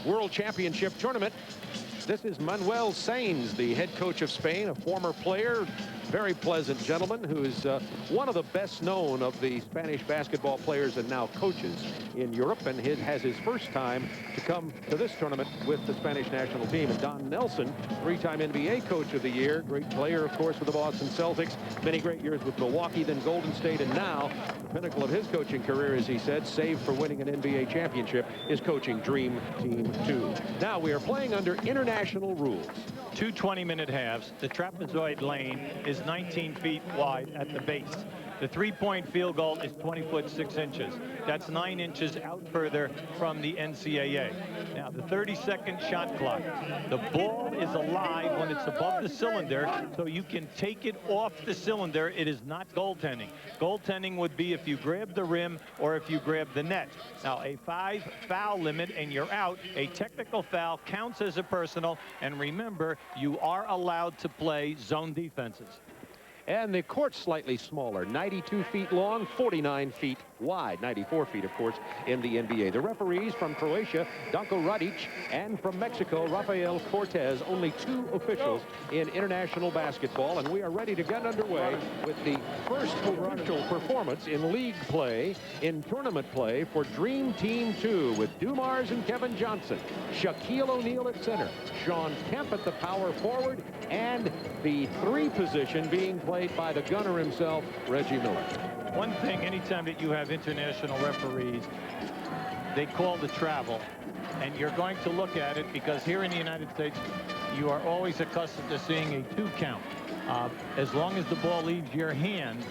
World Championship tournament. This is Manuel Sainz, the head coach of Spain, a former player, very pleasant gentleman who is one of the best known of the Spanish basketball players and now coaches in Europe, and has his first time to come to this tournament with the Spanish national team. And Don Nelson, three-time NBA Coach of the Year, great player, of course, with the Boston Celtics, many great years with Milwaukee, then Golden State, and now the pinnacle of his coaching career, as he said, save for winning an NBA championship, is coaching Dream Team 2. Now we are playing under international rules. 2 20-minute halves. The trapezoid lane is 19 feet wide at the base. The three-point field goal is 20 foot 6 inches. That's 9 inches out further from the NCAA. Now, the 30-second shot clock. The ball is alive when it's above the cylinder, so you can take it off the cylinder. It is not goaltending. Goaltending would be if you grab the rim or if you grab the net. Now, a 5 foul limit and you're out. A technical foul counts as a personal. And remember, you are allowed to play zone defenses. And the court's slightly smaller, 92 feet long, 49 feet wide, 94 feet, of course, in the NBA. The referees from Croatia, Danko Radic, and from Mexico, Rafael Cortez, only 2 officials in international basketball. And we are ready to get underway with the first official performance in league play, in tournament play for Dream Team 2 with Dumars and Kevin Johnson, Shaquille O'Neal at center, Shawn Kemp at the power forward, and the 3 position being played by the gunner himself, Reggie Miller. One thing, anytime that you have international referees, they call the travel. And you're going to look at it because here in the United States, you are always accustomed to seeing a 2 count. As long as the ball leaves your hand,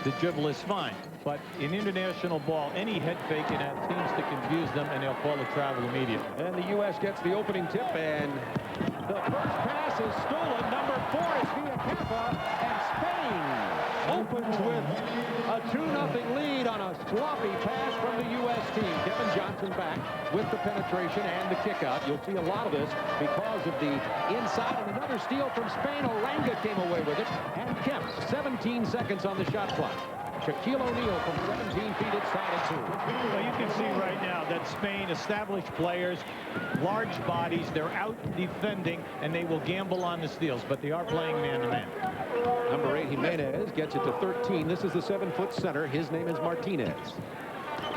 the dribble is fine. But in international ball, any head fake in that seems to confuse them, and they'll call the travel immediately. And the U.S. gets the opening tip, and the first pass is stolen. Number 4 is Villacampa, and Spain opens with a 2-0 lead on a sloppy pass from the U.S. team. Kevin Johnson back with the penetration and the kick out. You'll see a lot of this because of the inside, and another steal from Spain. Oranga came away with it, and Kemp, 17 seconds on the shot clock. Shaquille O'Neal from 17 feet inside at 2. Well, you can see right now that Spain, established players, large bodies, they're out defending, and they will gamble on the steals, but they are playing man-to-man. Number 8, Jimenez, gets it to 13. This is the 7-foot center. His name is Martinez.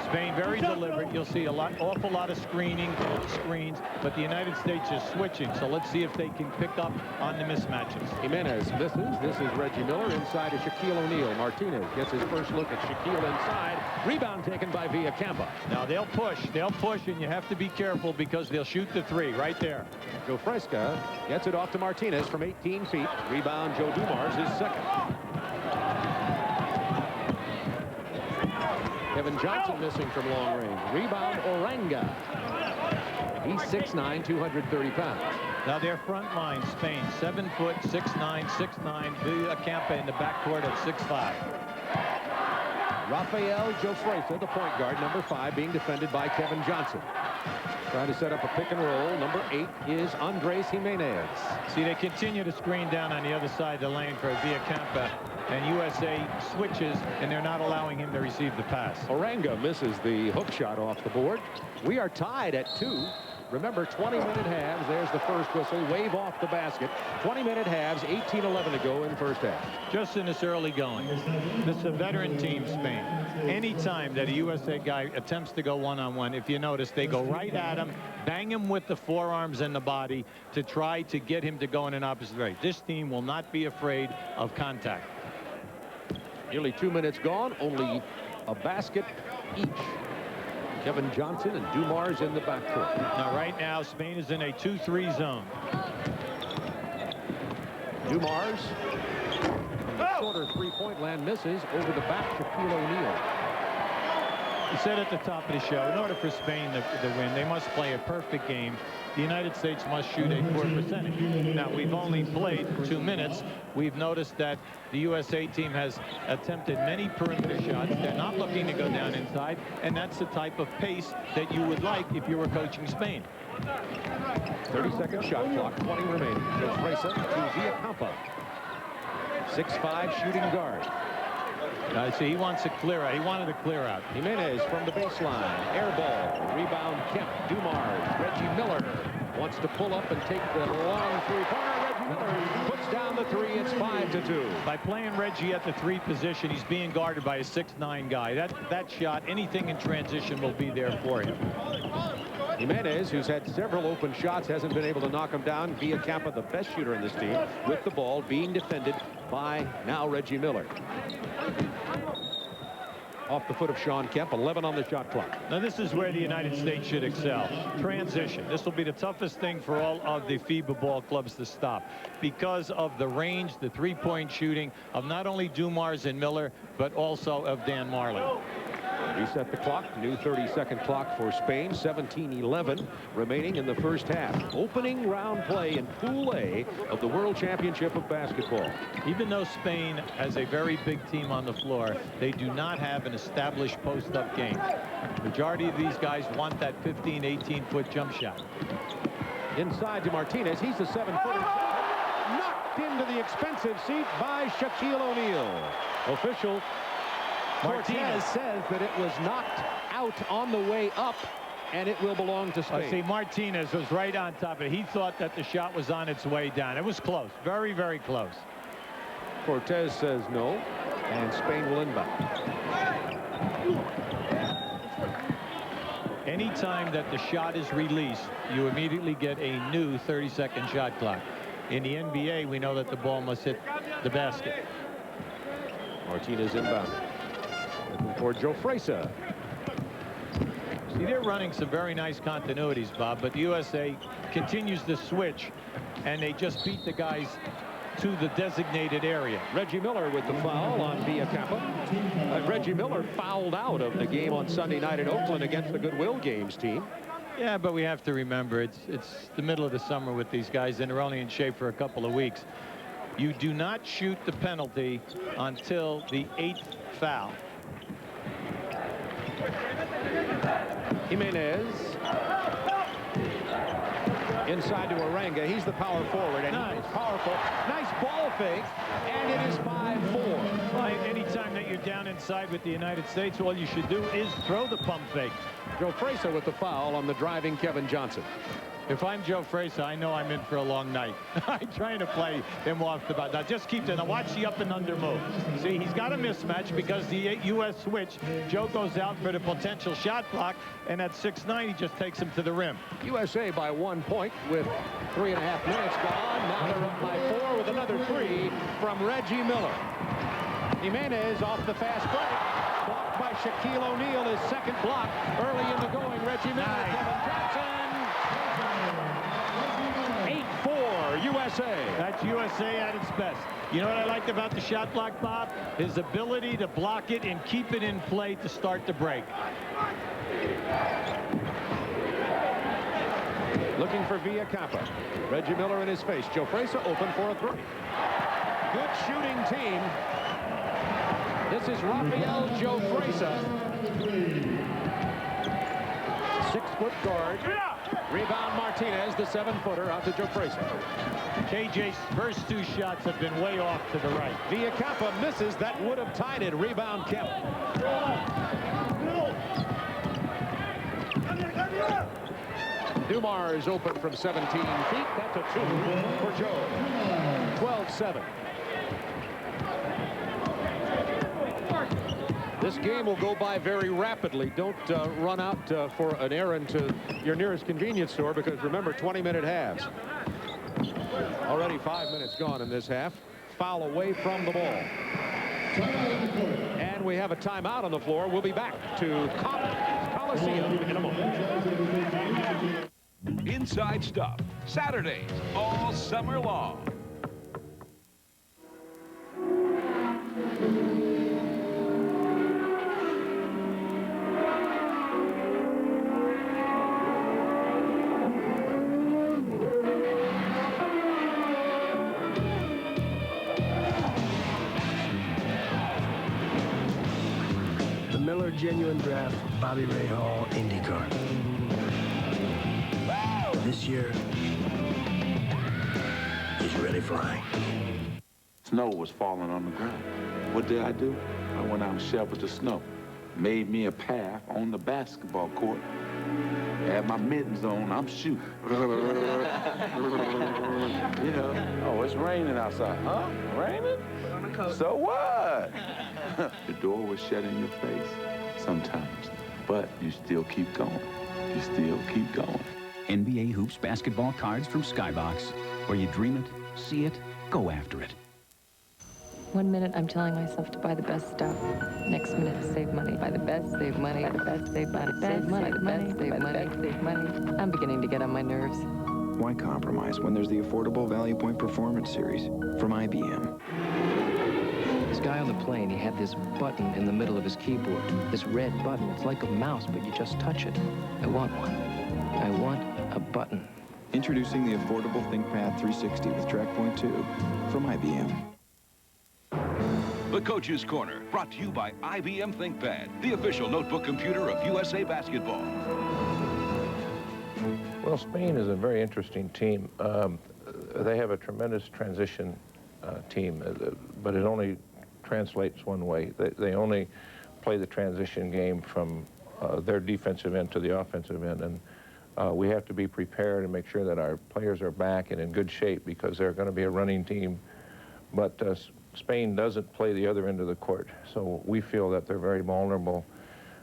Spain very deliberate. You'll see awful lot of screens, but the United States is switching. So let's see if they can pick up on the mismatches. Jimenez misses. This is Reggie Miller inside to Shaquille O'Neal. Martinez gets his first look at Shaquille inside. Rebound taken by Villacampa. Now they'll push, and you have to be careful because they'll shoot the 3 right there. Joe Fresca gets it off to Martinez from 18 feet. Rebound, Joe Dumars, his second. Kevin Johnson missing from long range. Rebound, Oranga. He's 6'9", 230 pounds. Now their front line, Spain, 7 foot, 6'9", 6'9". Villacampa in the backcourt at 6'5". Rafael Jofresa, the point guard, number 5, being defended by Kevin Johnson. Trying to set up a pick and roll. Number 8 is Andres Jimenez. See, they continue to screen down on the other side of the lane for Villacampa, and USA switches, and they're not allowing him to receive the pass. Oranga misses the hook shot off the board. We are tied at 2. Remember, 20-minute halves. There's the first whistle. Wave off the basket. 20-minute halves, 18-11 to go in the first half. Just in this early going. This is a veteran team, Spain. Anytime that a USA guy attempts to go one-on-one, if you notice, they go right at him, bang him with the forearms and the body to try to get him to go in an opposite direction. This team will not be afraid of contact. Nearly 2 minutes gone. Only a basket each. Kevin Johnson and Dumars in the backcourt. Now, right now, Spain is in a 2-3 zone. Dumars from the shorter 3-point land misses over the back. Shaquille O'Neal. You said at the top of the show, in order for Spain to win, they must play a perfect game. The United States must shoot a poor percentage. Now, we've only played 2 minutes. We've noticed that the USA team has attempted many perimeter shots. They're not looking to go down inside, and that's the type of pace that you would like if you were coaching Spain. 30-second shot clock, 20 remaining. Jofresa to Villacampa. 6'5" shooting guard. See, he wants a clear out. He wanted a clear out. Jimenez from the baseline. Air ball. Rebound Kemp. Dumars. Reggie Miller wants to pull up and take the long three-pointer. Reggie Miller puts down the three. It's 5-2. By playing Reggie at the 3 position, he's being guarded by a 6'9" guy. That shot, anything in transition will be there for him. Jimenez, who's had several open shots, hasn't been able to knock him down. Villacampa, the best shooter in this team, with the ball, being defended by now Reggie Miller. Off the foot of Sean Kemp, 11 on the shot clock. Now this is where the United States should excel. Transition. This will be the toughest thing for all of the FIBA ball clubs to stop because of the range, the three-point shooting of not only Dumars and Miller, but also of Dan Marley. Reset the clock. New 30-second clock for Spain. 17-11 remaining in the first half. Opening round play in Pool A of the World Championship of Basketball. Even though Spain has a very big team on the floor, they do not have an established post-up game. Majority of these guys want that 15, 18-foot jump shot. Inside to Martinez. He's a 7-footer. Knocked into the expensive seat by Shaquille O'Neal. Official Martinez says that it was knocked out on the way up, and it will belong to Spain. See, Martinez was right on top of it. He thought that the shot was on its way down. It was close. Very, very close. Cortez says no, and Spain will inbound. Anytime that the shot is released, you immediately get a new 30-second shot clock. In the NBA, we know that the ball must hit the basket. Martinez inbound. Looking for Joe Fresa. See, they're running some very nice continuities, Bob, but the USA continues to switch, and they just beat the guys to the designated area. Reggie Miller with the foul on Villacampa. Reggie Miller fouled out of the game on Sunday night in Oakland against the Goodwill Games team. Yeah, but we have to remember it's the middle of the summer with these guys, and they're only in shape for a couple of weeks. You do not shoot the penalty until the 8th foul. Jimenez inside to Aranga. He's the power forward, and nice. He's powerful. Nice ball fake, and it is 5-4. Right, anytime that you're down inside with the United States, all you should do is throw the pump fake. Joe Fresa with the foul on the driving Kevin Johnson. If I'm Joe Fresa, I know I'm in for a long night. I'm trying to play him off the bat. Now just keep that. Now watch the up and under move. See, he's got a mismatch because the U.S. switch. Joe goes out for the potential shot block, and at 6'9", he just takes him to the rim. USA by 1 point with 3.5 minutes gone. Now they're up by 4 with another 3 from Reggie Miller. Jimenez off the fast break. Blocked by Shaquille O'Neal, his second block early in the going. Reggie Miller, nice. Kevin Johnson. 8-4 USA. That's USA at its best. You know what I liked about the shot block, Bob? His ability to block it and keep it in play to start the break. Looking for Villacampa. Reggie Miller in his face. Joe Fresa open for a 3. Good shooting team. This is Rafael Joe Fresa. 6-foot guard. Rebound Martinez, the 7-footer, out to Joe Fresa. KJ's first 2 shots have been way off to the right. Villacampa misses. That would have tied it. Rebound Kemp. Dumars open from 17 feet. That's a 2 for Joe. 12-7. This game will go by very rapidly. Don't run out for an errand to your nearest convenience store, because remember, 20-minute halves. Already 5 minutes gone in this half. Foul away from the ball. And we have a timeout on the floor. We'll be back to Coliseum in a moment. Inside Stuff, Saturdays all summer long. Genuine Draft, Bobby Ray Hall, IndyCar. This year, he's really flying. Snow was falling on the ground. What did I do? I went out and shoveled the snow. Made me a path on the basketball court. Had my mittens on, I'm shooting. You know, oh, it's raining outside. Huh? Raining? So what? The door was shut in your face sometimes, but you still keep going. You still keep going. NBA Hoops basketball cards from Skybox, where you dream it, see it, go after it. 1 minute, I'm telling myself to buy the best stuff. Next minute, to save money. Buy the best, save money. Buy the best, save money. Save money. Buy the best, save money. Save money. I'm beginning to get on my nerves. Why compromise when there's the affordable Value Point Performance Series from IBM? This guy on the plane, he had this button in the middle of his keyboard. This red button. It's like a mouse, but you just touch it. I want one. I want a button. Introducing the affordable ThinkPad 360 with TrackPoint 2 from IBM. The Coach's Corner, brought to you by IBM ThinkPad, the official notebook computer of USA Basketball. Well, Spain is a very interesting team. They have a tremendous transition team, but it only translates one way. They only play the transition game from their defensive end to the offensive end, and we have to be prepared and make sure that our players are back and in good shape because they're going to be a running team. But Spain doesn't play the other end of the court, so we feel that they're very vulnerable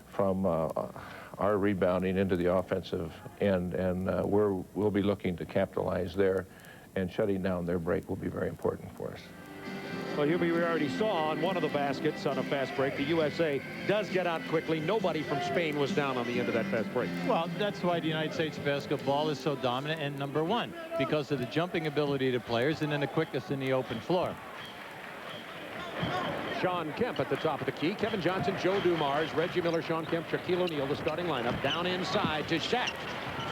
from our rebounding into the offensive end, and we'll be looking to capitalize there, and shutting down their break will be very important for us. Well, Hubie, we already saw on one of the baskets on a fast break, the USA does get out quickly. Nobody from Spain was down on the end of that fast break. Well, that's why the United States basketball is so dominant and #1, because of the jumping ability of the players and then the quickness in the open floor. Sean Kemp at the top of the key. Kevin Johnson, Joe Dumars, Reggie Miller, Sean Kemp, Shaquille O'Neal, the starting lineup. Down inside to Shaq.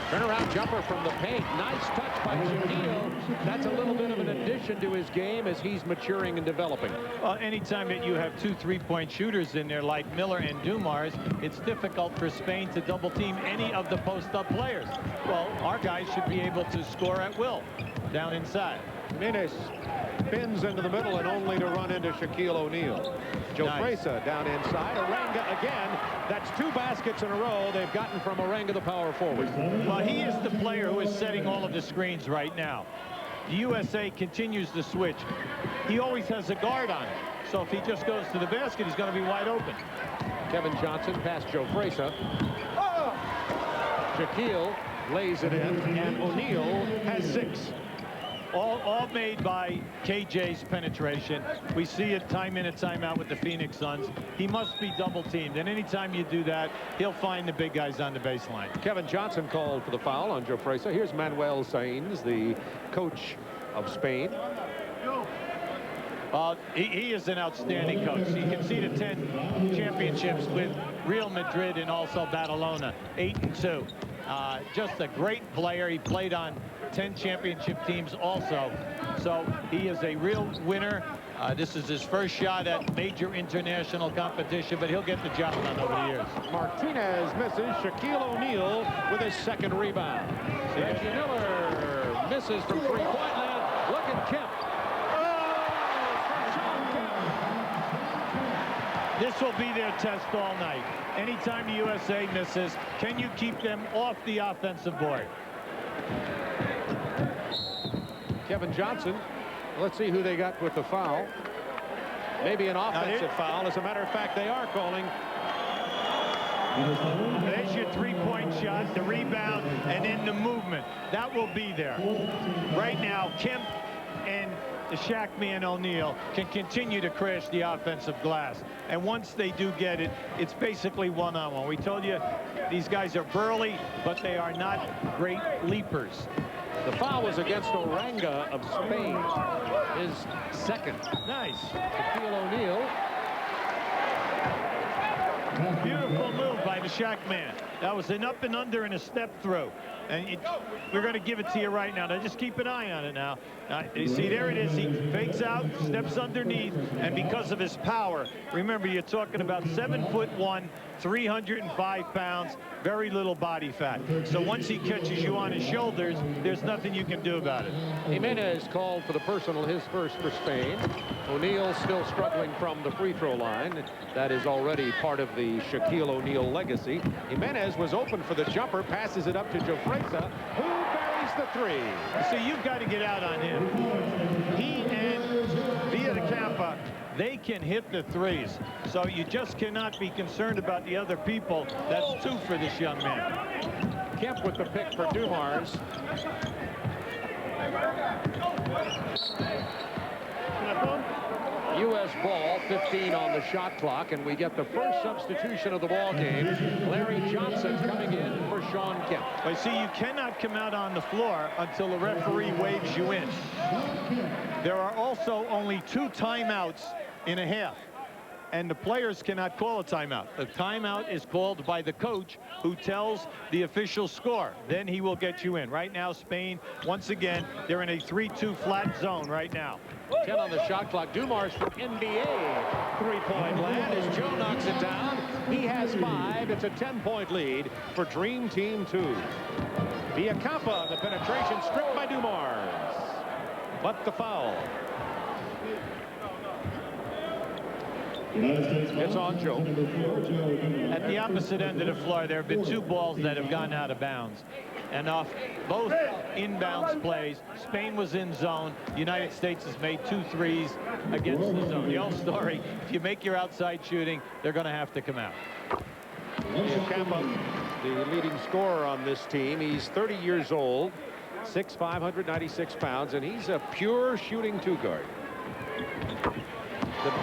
Turnaround jumper from the paint. Nice touch by Shaquille. That's a little bit of an addition to his game as he's maturing and developing. Well, anytime that you have 2 3-point shooters in there like Miller and Dumars, it's difficult for Spain to double team any of the post-up players. Well, our guys should be able to score at will down inside. Menes spins into the middle and only to run into Shaquille O'Neal. Joe Fresa down inside. Orenga again. That's 2 baskets in a row they've gotten from Orenga, the power forward. Well, he is the player who is setting all of the screens right now. The USA continues to switch. He always has a guard on it. So if he just goes to the basket, he's going to be wide open. Kevin Johnson past Joe Fresa. Shaquille lays it in, and O'Neal has 6. All made by KJ's penetration. We see it time in and time out with the Phoenix Suns. He must be double teamed, and anytime you do that, he'll find the big guys on the baseline. Kevin Johnson called for the foul on Joe Fresa. Here's Manuel Sainz, the coach of Spain. He is an outstanding coach. He conceded 10 championships with Real Madrid and also Badalona, 8-2. Just a great player. He played on 10 championship teams also. So he is a real winner. This is his first shot at major international competition, but he'll get the job done over the years. Martinez misses. Shaquille O'Neal with his 2nd rebound. Reggie Miller misses from 3-point land. Look at Kemp. This will be their test all night. Anytime the USA misses, can you keep them off the offensive board? Kevin Johnson. Let's see who they got with the foul. Maybe an offensive foul. As a matter of fact, they are calling. There's your 3-point shot, the rebound, and then the movement. That will be there. Right now, Kemp and the Shaq man O'Neal can continue to crash the offensive glass. And once they do get it, it's basically one-on-one. We told you these guys are burly, but they are not great leapers. The foul was against Orenga of Spain, his 2nd. Nice. Shaquille O'Neal. Beautiful move by the Shaq man. That was an up and under and a step through. And we're going to give it to you right now. Now, just keep an eye on it now. You see, there it is. He fakes out, steps underneath, and because of his power, remember, you're talking about 7'1", 305 pounds, very little body fat. So once he catches you on his shoulders, there's nothing you can do about it. Jimenez called for the personal, his first for Spain. O'Neal still struggling from the free throw line. That is already part of the Shaquille O'Neal legacy. Jimenez was open for the jumper, passes it up to Jofresa, who buries the three. See, you've got to get out on him. He and Villacampa, they can hit the threes. So you just cannot be concerned about the other people. That's 2 for this young man. Kemp with the pick for Dumars. U.S. ball, 15 on the shot clock, and we get the first substitution of the ball game. Larry Johnson coming in for Sean Kemp. But see, you cannot come out on the floor until the referee waves you in. There are also only 2 timeouts in a half, and the players cannot call a timeout. The timeout is called by the coach, who tells the official score. Then he will get you in. Right now, Spain, once again, they're in a 3-2 flat zone right now. 10 on the shot clock. Dumars from NBA. Three-point land as Joe knocks it down. He has 5. It's a 10-point lead for Dream Team 2. Villacampa, the penetration stripped by Dumars. But the foul. It's on Joe. At the opposite end of the floor, there have been 2 balls that have gone out of bounds. And off both inbounds plays, Spain was in zone. The United States has made 2 threes against the zone. The old story, if you make your outside shooting, they're going to have to come out. Villacampa, the leading scorer on this team. He's 30 years old, 6'5", 196 pounds, and he's a pure shooting 2-guard.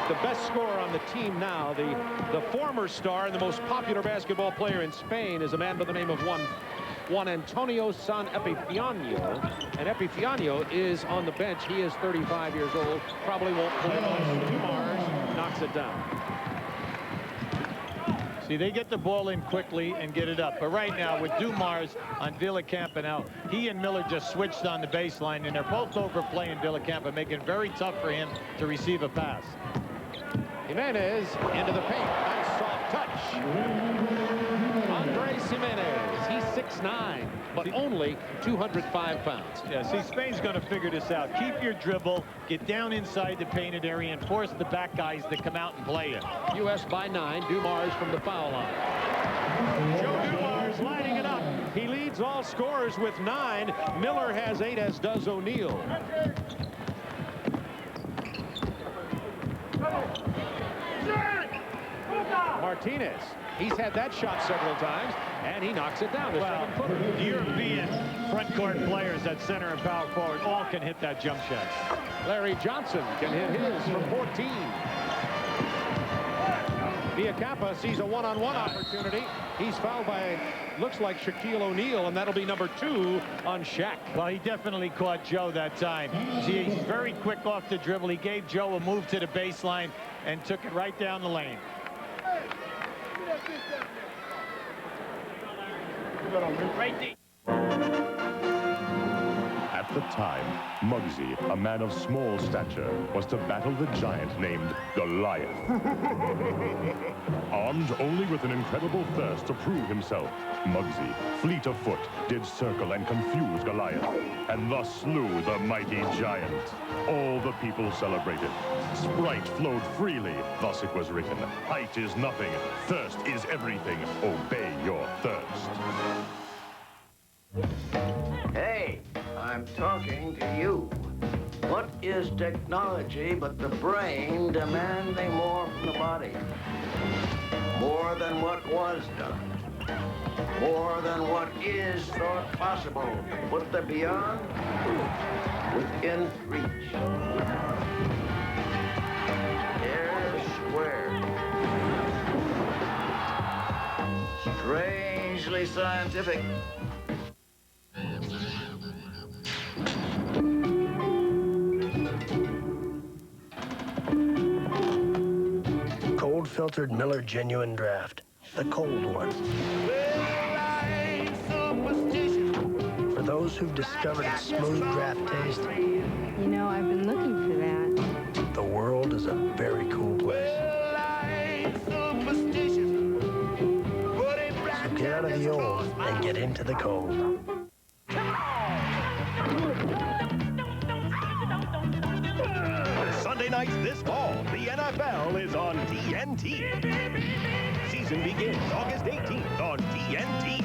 The best scorer on the team now, the former star and the most popular basketball player in Spain, is a man by the name of Juan Antonio San Epifanio. And Epifanio is on the bench. He is 35 years old. Probably won't play much. Dumars knocks it down. See, they get the ball in quickly and get it up. But right now, with Dumars on Villacampa now, he and Miller just switched on the baseline, and they're both overplaying Villacampa, making it very tough for him to receive a pass. Jimenez into the paint. Nice soft touch. Andres Jimenez. He's 6'9", but only 205 pounds. Yeah, see, Spain's going to figure this out. Keep your dribble, get down inside the painted area, and force the back guys to come out and play it. U.S. by 9. Dumars from the foul line. Joe Dumars lining it up. He leads all scorers with 9. Miller has 8, as does O'Neal. Martinez. He's had that shot several times, and he knocks it down. Well, the European front court players at center and power forward all can hit that jump shot. Larry Johnson can hit his from 14. Villacampa sees a one-on-one opportunity. He's fouled by, looks like, Shaquille O'Neal, and that'll be number 2 on Shaq. Well, he definitely caught Joe that time. See, he's very quick off the dribble. He gave Joe a move to the baseline and took it right down the lane. Right deep. At the time, Muggsy, a man of small stature, was to battle the giant named Goliath. Armed only with an incredible thirst to prove himself, Muggsy, fleet of foot, did circle and confuse Goliath, and thus slew the mighty giant. All the people celebrated. Sprite flowed freely, thus it was written. Height is nothing, thirst is everything. Obey your thirst. Hey, I'm talking to you. What is technology but the brain demanding more from the body? More than what was done. More than what is thought possible. Put the beyond within reach. Air square. Strangely scientific. Cold-filtered Miller Genuine Draft. The cold one. Well, I ain't superstitious. those who've discovered its smooth draft taste, You know, I've been looking for that. the world is a very cool place. So get out of the old and get into the cold. Sunday nights this fall, the NFL is on TNT. Season begins August 18th on TNT.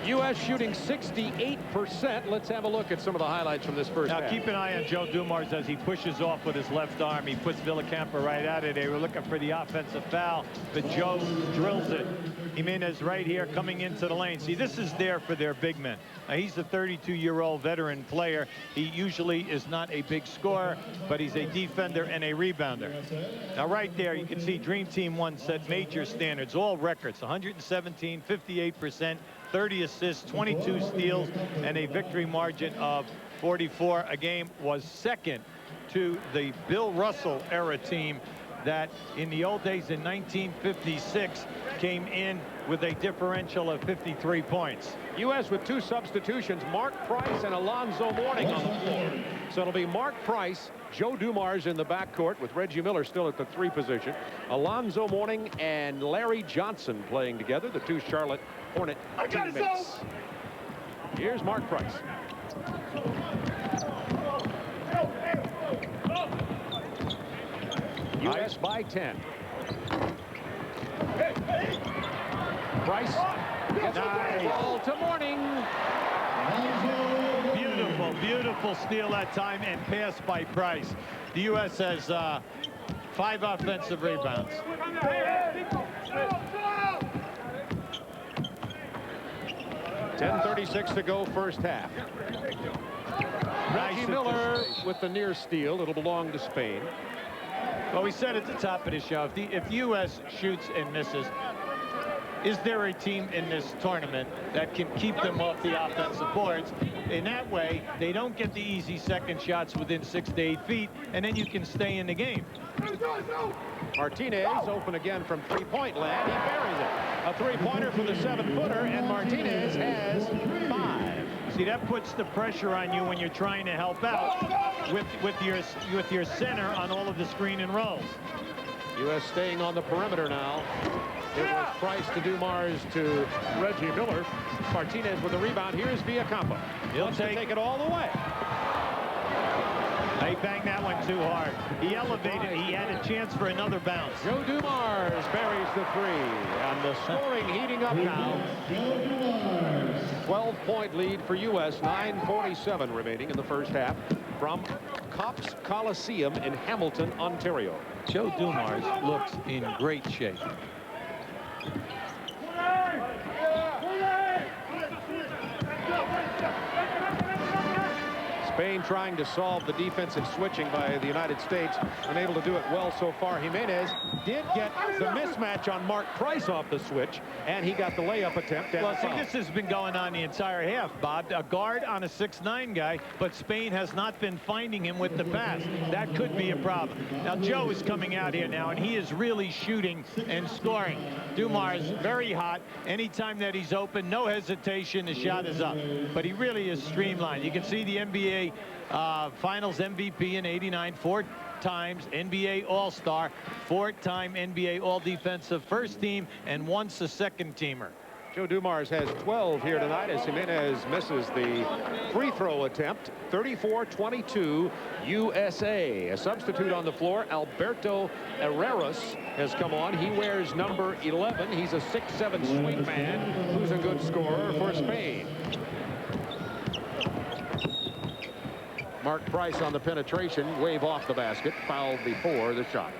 U.S. shooting 68%. Let's have a look at some of the highlights from this first half. Now, keep an eye on Joe Dumars as he pushes off with his left arm. He puts Villacampa right at it. They were looking for the offensive foul, but Joe drills it. Jimenez right here coming into the lane. See, this is there for their big men. Now, he's a 32-year-old veteran player. He usually is not a big scorer, but he's a defender and a rebounder. Now, right there, you can see Dream Team 1 set major standards, all records, 117, 58%, 30 assists, 22 steals, and a victory margin of 44 a game. Was second to the Bill Russell era team that in the old days in 1956 came in with a differential of 53 points. U.S. with 2 substitutions, Mark Price and Alonzo Mourning on the floor. So it'll be Mark Price, Joe Dumars in the backcourt with Reggie Miller still at the 3 position. Alonzo Mourning and Larry Johnson playing together, the 2 Charlotte Hornet teammates. Here's Mark Price. U.S. by 10. Price gets the ball to Mourning. Beautiful, beautiful steal that time and pass by Price. The U.S. has 5 offensive rebounds. .10:36 to go first half. Reggie Miller with the near steal. It'll belong to Spain. Well, we said at the top of the show, if the U.S. shoots and misses, is there a team in this tournament that can keep them off the offensive boards? In that way, they don't get the easy second shots within 6 to 8 feet, and then you can stay in the game. Martinez open again from three-point land. He buries it. A three-pointer from the 7-footer, and Martinez has 5. See, that puts the pressure on you when you're trying to help out with your center on all of the screen and rolls. U.S. staying on the perimeter now. It was Price to Dumars to Reggie Miller. Martinez with the rebound. Here's Villacampa. He'll take it all the way. He banged that one too hard. He elevated. He had a chance for another bounce. Joe Dumars buries the 3. And the scoring heating up now. 12-point lead for U.S. 9:47 remaining in the first half from Copps Coliseum in Hamilton, Ontario. Joe Dumars looks in great shape. Spain trying to solve the defensive switching by the United States. Unable to do it well so far. Jimenez did get the mismatch on Mark Price off the switch, and he got the layup attempt. Well, see, this has been going on the entire half, Bob. A guard on a 6'9" guy, but Spain has not been finding him with the pass. That could be a problem. Now, Joe is coming out here now, and he is really shooting and scoring. Dumars very hot. Anytime that he's open, no hesitation, the shot is up. But he really is streamlined. You can see the NBA Finals MVP in '89, 4 times NBA All-Star, 4-time NBA All-Defensive First Team, and once a second-teamer. Joe Dumars has 12 here tonight as Jimenez misses the free throw attempt. 34-22 USA. A substitute on the floor, Alberto Herreras has come on. He wears number 11. He's a 6'7" swing man who's a good scorer for Spain. Mark Price on the penetration, wave off the basket, fouled before the shot.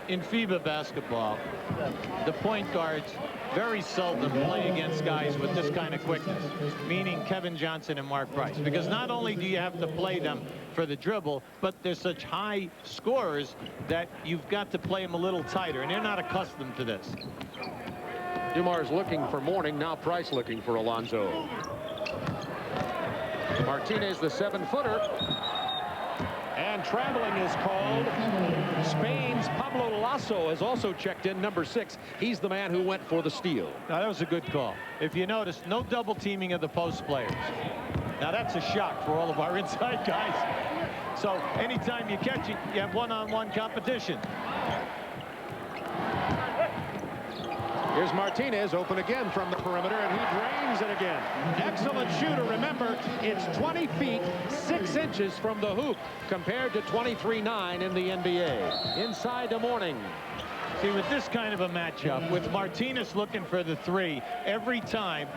In FIBA basketball, the point guards very seldom play against guys with this kind of quickness, meaning Kevin Johnson and Mark Price, because not only do you have to play them for the dribble, but they're such high scorers that you've got to play them a little tighter, and they're not accustomed to this. Dumars looking for Mourning, now Price looking for Alonzo. Martinez, the 7-footer. And traveling is called. Spain's Pablo Lasso has also checked in, number 6. He's the man who went for the steal. Now, that was a good call. If you notice, no double teaming of the post players. Now, that's a shock for all of our inside guys. So anytime you catch it, you have one-on-one competition. Here's Martinez, open again from the perimeter, and he drains it again. Excellent shooter. Remember, it's 20 feet, 6 inches from the hoop, compared to 23.9 in the NBA. Inside the Mourning. See, with this kind of a matchup, with Martinez looking for the 3 every time,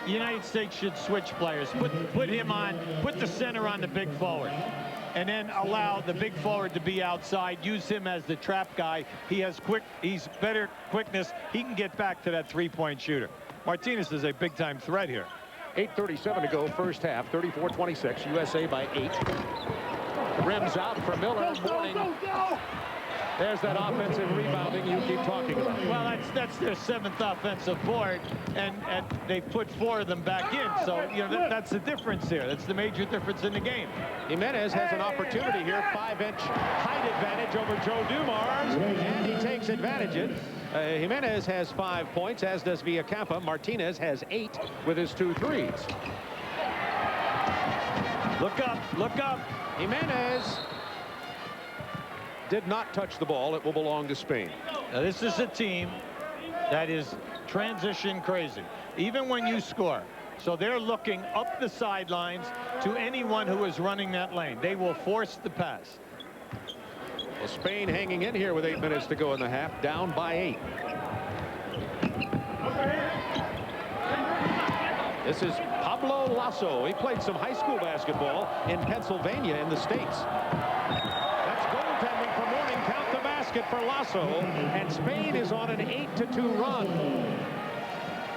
the United States should switch players. Put him on, put the center on the big forward, and then allow the big forward to be outside. Use him as the trap guy. He's better quickness. He can get back to that 3-point shooter. Martinez is a big-time threat here. 8:37 to go, first half. 34-26. USA by 8. Rims out for Miller. Mourning. There's that offensive rebounding you keep talking about. Well, that's their 7th offensive board, and they put 4 of them back in. So, you know, that's the difference here. That's the major difference in the game. Jimenez has an opportunity here. 5-inch height advantage over Joe Dumars, and he takes advantage of it. Jimenez has 5 points, as does Villacampa. Martinez has 8 with his 2 threes. Look up, look up. Jimenez did not touch the ball. It will belong to Spain. Now, this is a team that is transition crazy, even when you score. So they're looking up the sidelines to anyone who is running that lane. They will force the pass. Well, Spain hanging in here with 8 minutes to go in the half, down by 8. This is Pablo Lasso. He played some high school basketball in Pennsylvania in the States. That's goaltending for Mourning. Count the basket for Lasso. And Spain is on an 8-2 run.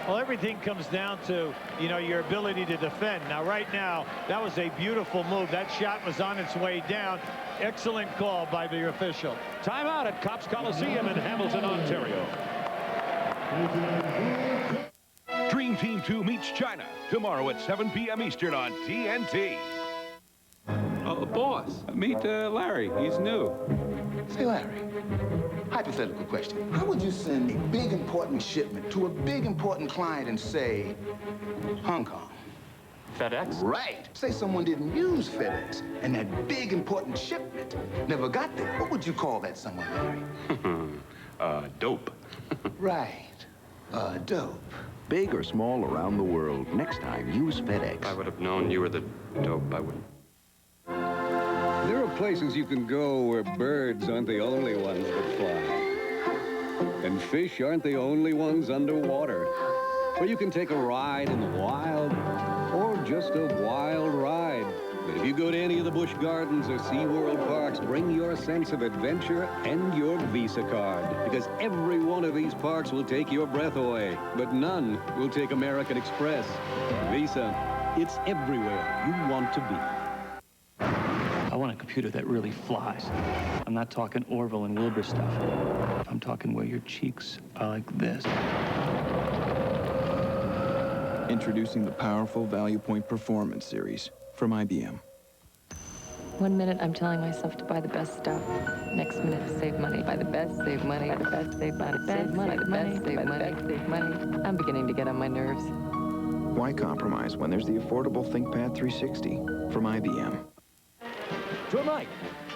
Well, everything comes down to, you know, your ability to defend. Now, right now, that was a beautiful move. That shot was on its way down. Excellent call by the official. Timeout at Copps Coliseum in Hamilton, Ontario. Dream Team 2 meets China tomorrow at 7 p.m. Eastern on TNT. Boss, meet Larry. He's new. Say, Larry, hypothetical question. How would you send a big, important shipment to a big, important client in, say, Hong Kong? FedEx? Right. Say someone didn't use FedEx, and that big, important shipment never got there. What would you call that someone, Larry? Dope. Right. Dope. Big or small around the world, next time use FedEx. If I would have known you were the dope, I wouldn't. There are places you can go where birds aren't the only ones that fly. And fish aren't the only ones underwater. Where you can take a ride in the wild, or just a wild ride. But if you go to any of the Busch Gardens or SeaWorld parks, bring your sense of adventure and your Visa card. Because every one of these parks will take your breath away, but none will take American Express. Visa, it's everywhere you want to be. I want a computer that really flies. I'm not talking Orville and Wilbur stuff. I'm talking where your cheeks are like this. Introducing the powerful Value Point Performance Series from IBM. 1 minute, I'm telling myself to buy the best stuff. Next minute, to save money. Buy the best, save money. Buy the best, save money. Save money. Buy the best, save money. Save money. I'm beginning to get on my nerves. Why compromise when there's the affordable ThinkPad 360 from IBM? Tonight,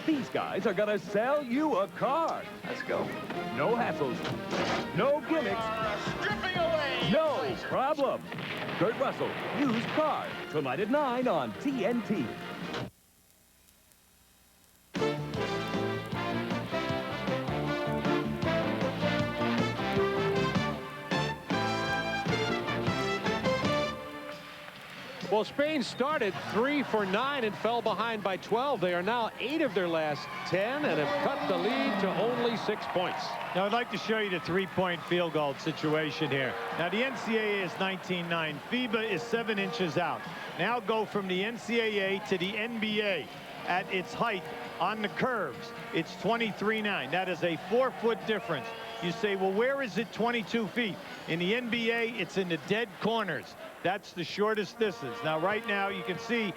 these guys are gonna sell you a car. Let's go. No hassles, no gimmicks, Stripping away. no problem. Kurt Russell, Used Car, tonight at 9 on TNT. Well, Spain started 3 for 9 and fell behind by 12. They are now 8 of their last 10 and have cut the lead to only 6 points. Now, I'd like to show you the 3-point field goal situation here. Now, the NCAA is 19.9. FIBA is 7 inches out. Now go from the NCAA to the NBA at its height on the curves. It's 23.9. That is a 4-foot difference. You say, well, where is it 22 feet? In the NBA, it's in the dead corners. That's the shortest distance. Now, right now, you can see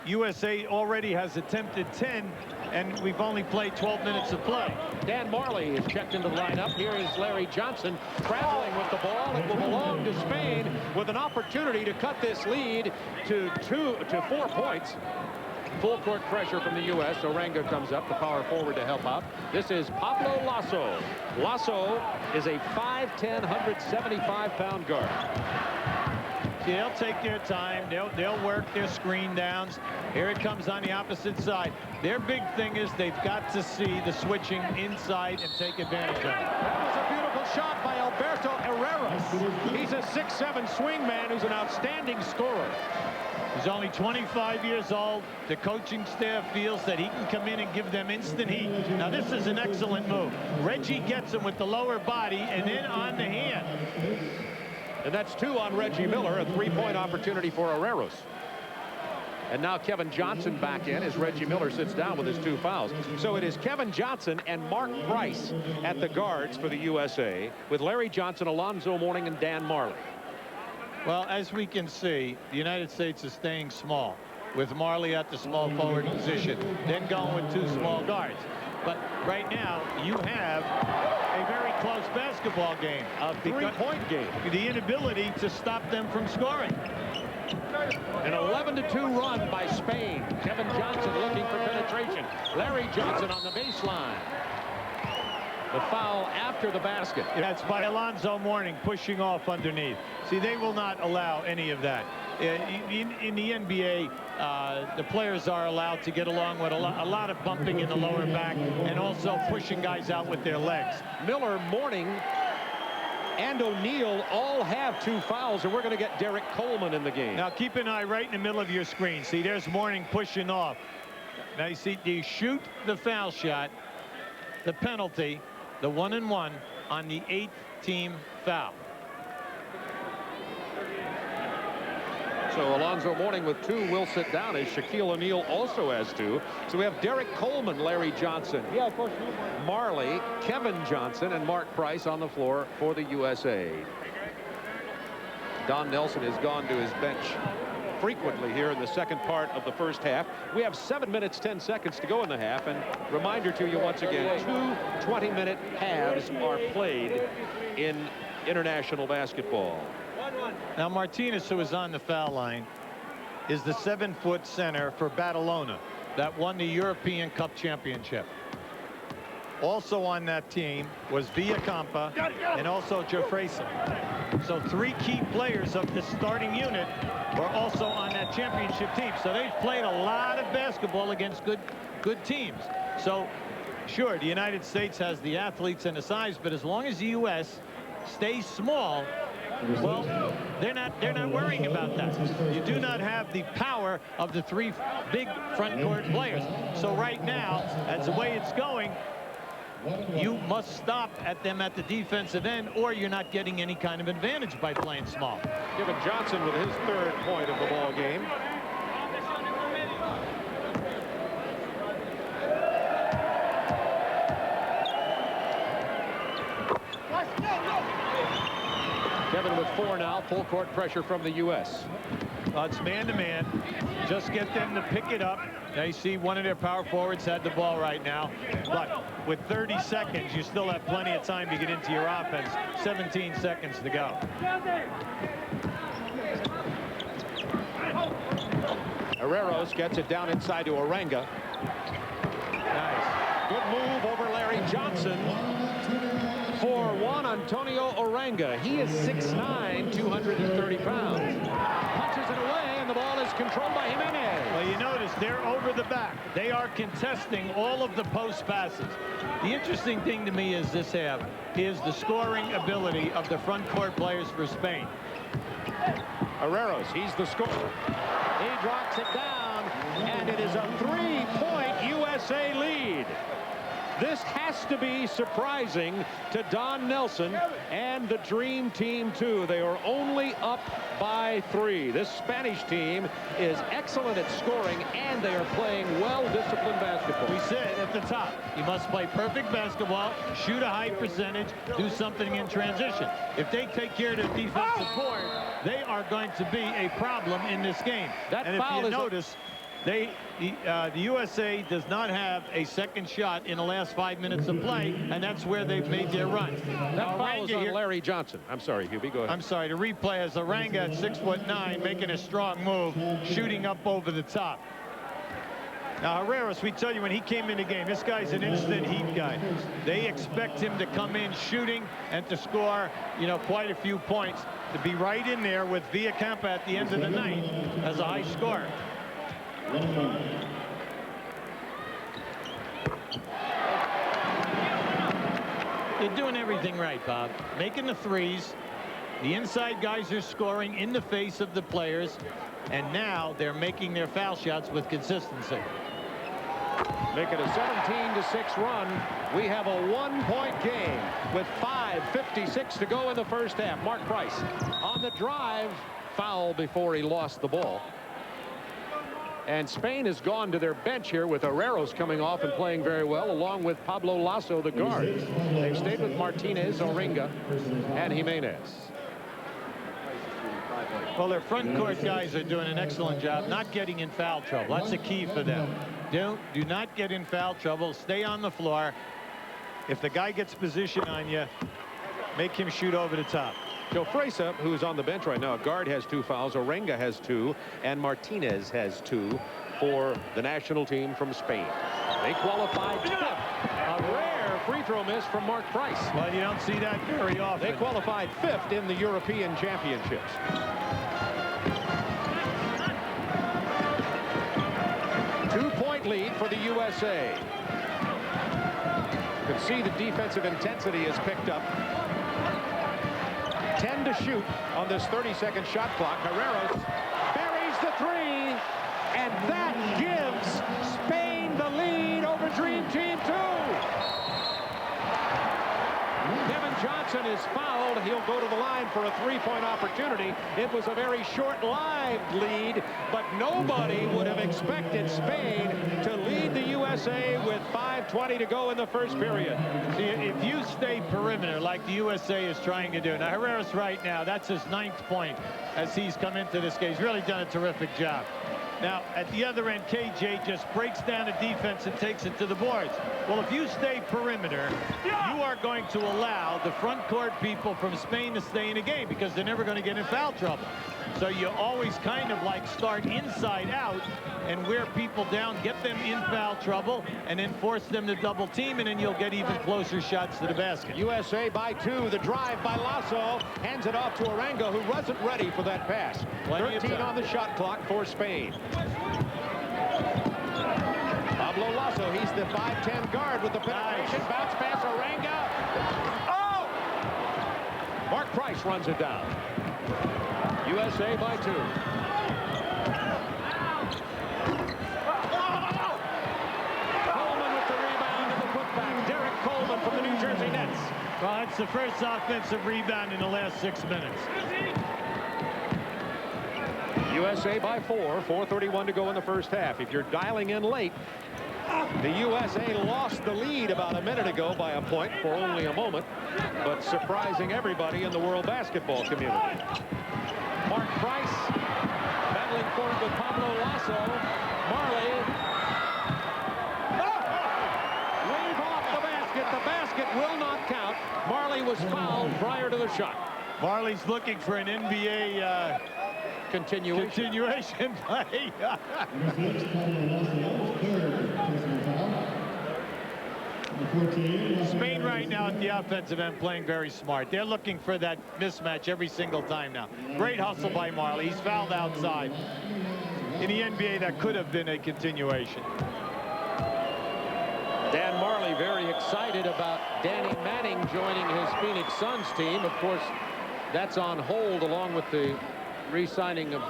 USA already has attempted 10, and we've only played 12 minutes of play. Dan Marley is checked into the lineup. Here is Larry Johnson traveling with the ball. It will belong to Spain with an opportunity to cut this lead to 4 points. Full court pressure from the U.S. Orenga comes up, the power forward to help out. This is Pablo Lasso. Lasso is a 5'10", 175-pound guard. See, they'll take their time. They'll work their screen downs. Here it comes on the opposite side. Their big thing is they've got to see the switching inside and take advantage of it. That was a beautiful shot by Alberto Herreras. He's a 6'7" swingman who's an outstanding scorer. He's only 25 years old. The coaching staff feels that he can come in and give them instant heat. Now, this is an excellent move. Reggie gets him with the lower body and then on the hand. And that's 2 on Reggie Miller, a 3-point opportunity for Herreras. And now Kevin Johnson back in as Reggie Miller sits down with his 2 fouls. So it is Kevin Johnson and Mark Price at the guards for the USA, with Larry Johnson, Alonzo Mourning, and Dan Marley. Well, as we can see, the United States is staying small, with Marley at the small forward position, then going with 2 small guards. But right now, you have a very close basketball game. A 3-point game. The inability to stop them from scoring. An 11-2 run by Spain. Kevin Johnson looking for penetration. Larry Johnson on the baseline. The foul after the basket. That's by Alonzo Mourning, pushing off underneath. See, they will not allow any of that. In the NBA, the players are allowed to get along with a lot of bumping in the lower back and also pushing guys out with their legs. Miller, Mourning, and O'Neal all have 2 fouls, and we're going to get Derek Coleman in the game. Now, keep an eye right in the middle of your screen. See, there's Mourning pushing off. Now, you see, you shoot the foul shot, the penalty, the 1-and-1 on the 8th team foul. So Alonzo Mourning with 2 will sit down, as Shaquille O'Neal also has 2. So we have Derek Coleman, Larry Johnson, Marley, Kevin Johnson, and Mark Price on the floor for the USA. Don Nelson has gone to his bench frequently here in the second part of the first half. We have 7 minutes, 10 seconds to go in the half. And reminder to you once again, 2 20-minute halves are played in international basketball. Now, Martinez, who is on the foul line, is the 7-foot center for Badalona that won the European Cup Championship. Also on that team was Villacampa and also Jeffreyson. So 3 key players of the starting unit were also on that championship team. So they've played a lot of basketball against good teams. So sure, the United States has the athletes and the size, but as long as the U.S. stays small, well, they're not worrying about that. You do not have the power of the 3 big front court players. So right now, as the way it's going, you must stop at them at the defensive end, or you're not getting any kind of advantage by playing small. Kevin Johnson with his 3rd point of the ball game. Kevin with 4 now. Full court pressure from the U.S. It's man-to-man. Just get them to pick it up. Now you see one of their power forwards had the ball right now. But with 30 seconds, you still have plenty of time to get into your offense. 17 seconds to go. Herreras gets it down inside to Orenga. Nice. Good move over Larry Johnson for Juan Antonio Orenga. He is 6'9", 230 pounds. Punches it away, and the ball is controlled by Jimenez. Well, you notice they're over the back. They are contesting all of the post passes. The interesting thing to me is this half is the scoring ability of the front court players for Spain. Herreras, he's the scorer. He drops it down, and it is a 3-point USA lead. This has to be surprising to Don Nelson and the Dream Team, too. They are only up by 3. This Spanish team is excellent at scoring, and they are playing well-disciplined basketball. We said at the top, you must play perfect basketball, shoot a high percentage, do something in transition. If they take care of their defensive board, they are going to be a problem in this game. That and foul if you is notice, The USA does not have a second shot in the last 5 minutes of play, and that's where they've made their run. That foul is on Larry Johnson. I'm sorry, Hubie, go ahead. I'm sorry, the replay is Oranga at 6'9", making a strong move, shooting up over the top. Now, Herreras, we tell you when he came in the game, this guy's an instant heat guy. They expect him to come in shooting and to score, you know, quite a few points, to be right in there with Villacampa at the end of the night as a high scorer. They're doing everything right, Bob. Making the threes. The inside guys are scoring in the face of the players. And now they're making their foul shots with consistency. Make it a 17-6 run. We have a 1-point game with 5:56 to go in the first half. Mark Price on the drive. Foul before he lost the ball. And Spain has gone to their bench here with Herreros coming off and playing very well, along with Pablo Lasso, the guard. They've stayed with Martinez, Oranga, and Jimenez. Well, their front court guys are doing an excellent job not getting in foul trouble. That's the key for them. Do not get in foul trouble. Stay on the floor. If the guy gets position on you, make him shoot over the top. Joe Fresa, who's on the bench right now, a guard, has 2 fouls, Oranga has 2, and Martinez has 2 for the national team from Spain. They qualified 5th. A rare free throw miss from Mark Price. Well, you don't see that very often. They qualified 5th in the European Championships. Two-point lead for the USA. You can see the defensive intensity has picked up. 10 to shoot on this 30-second shot clock. Herreras buries the 3, and that gives Spain the lead over Dream Team 2. Kevin Johnson is fouled. He'll go to the line for a 3-point opportunity. It was a very short-lived lead, but nobody would have expected Spain to lead the USA with 5:20 to go in the first period. See, if you stay perimeter like the USA is trying to do. Now, Herreras right now, that's his 9th point as he's come into this game. He's really done a terrific job. Now, at the other end, KJ just breaks down the defense and takes it to the boards. Well, if you stay perimeter, you are going to allow the front court people from Spain to stay in the game because they're never going to get in foul trouble. So you always kind of like start inside out and wear people down, get them in foul trouble, and then force them to double team, and then you'll get even closer shots to the basket. USA by 2. The drive by Lasso hands it off to Oranga, who wasn't ready for that pass. 13 on the shot clock for Spain. Pablo Lasso, he's the 5'10 guard with the penetration. Nice. Bounce pass, Oranga. Oh! Mark Price runs it down. USA by 2. Coleman with the rebound and the putback. Derek Coleman from the New Jersey Nets. Well, that's the first offensive rebound in the last 6 minutes. USA by 4. 4:31 to go in the first half. If you're dialing in late, the USA lost the lead about a minute ago by a point for only a moment, but surprising everybody in the world basketball community. Mark Price battling forward with Pablo Lasso. Marley. Wave off the basket. The basket will not count. Marley was fouled prior to the shot. Marley's looking for an NBA continuation play. Spain right now at the offensive end playing very smart. They're looking for that mismatch every single time now. Great hustle by Marley. He's fouled outside. In the NBA, that could have been a continuation. Dan Marley very excited about Danny Manning joining his Phoenix Suns team. Of course, that's on hold along with the re-signing of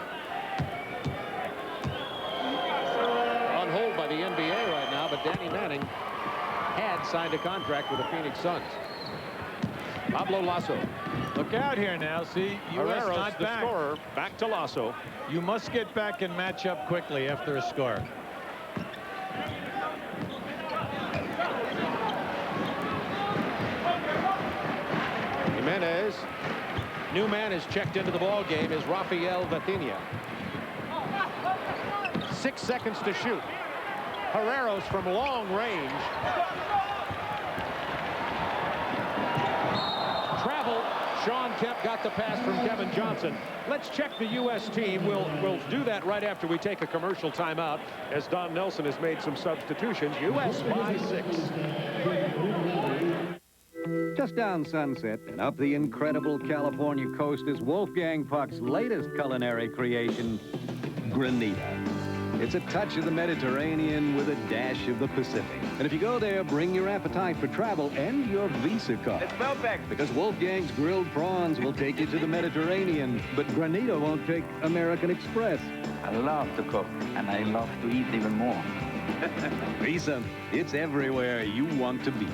on hold by the NBA right now, but Danny Manning had signed a contract with the Phoenix Suns. Pablo Lasso. Look out here now. See, U.S. Herreras, not the back. scorer, back to Lasso. You must get back and match up quickly after a score. Jimenez. New man is checked into the ball game is Rafael Vatinha. 6 seconds to shoot. Herreros from long range. Travel. Sean Kemp got the pass from Kevin Johnson. Let's check the U.S. team. We'll do that right after we take a commercial timeout, as Don Nelson has made some substitutions. U.S. by 6. Just down Sunset and up the incredible California coast is Wolfgang Puck's latest culinary creation, Granita. It's a touch of the Mediterranean with a dash of the Pacific. And if you go there, bring your appetite for travel and your Visa card. It's perfect. Because Wolfgang's grilled prawns will take you to the Mediterranean, but Granita won't take American Express. I love to cook, and I love to eat even more. Visa, it's everywhere you want to be.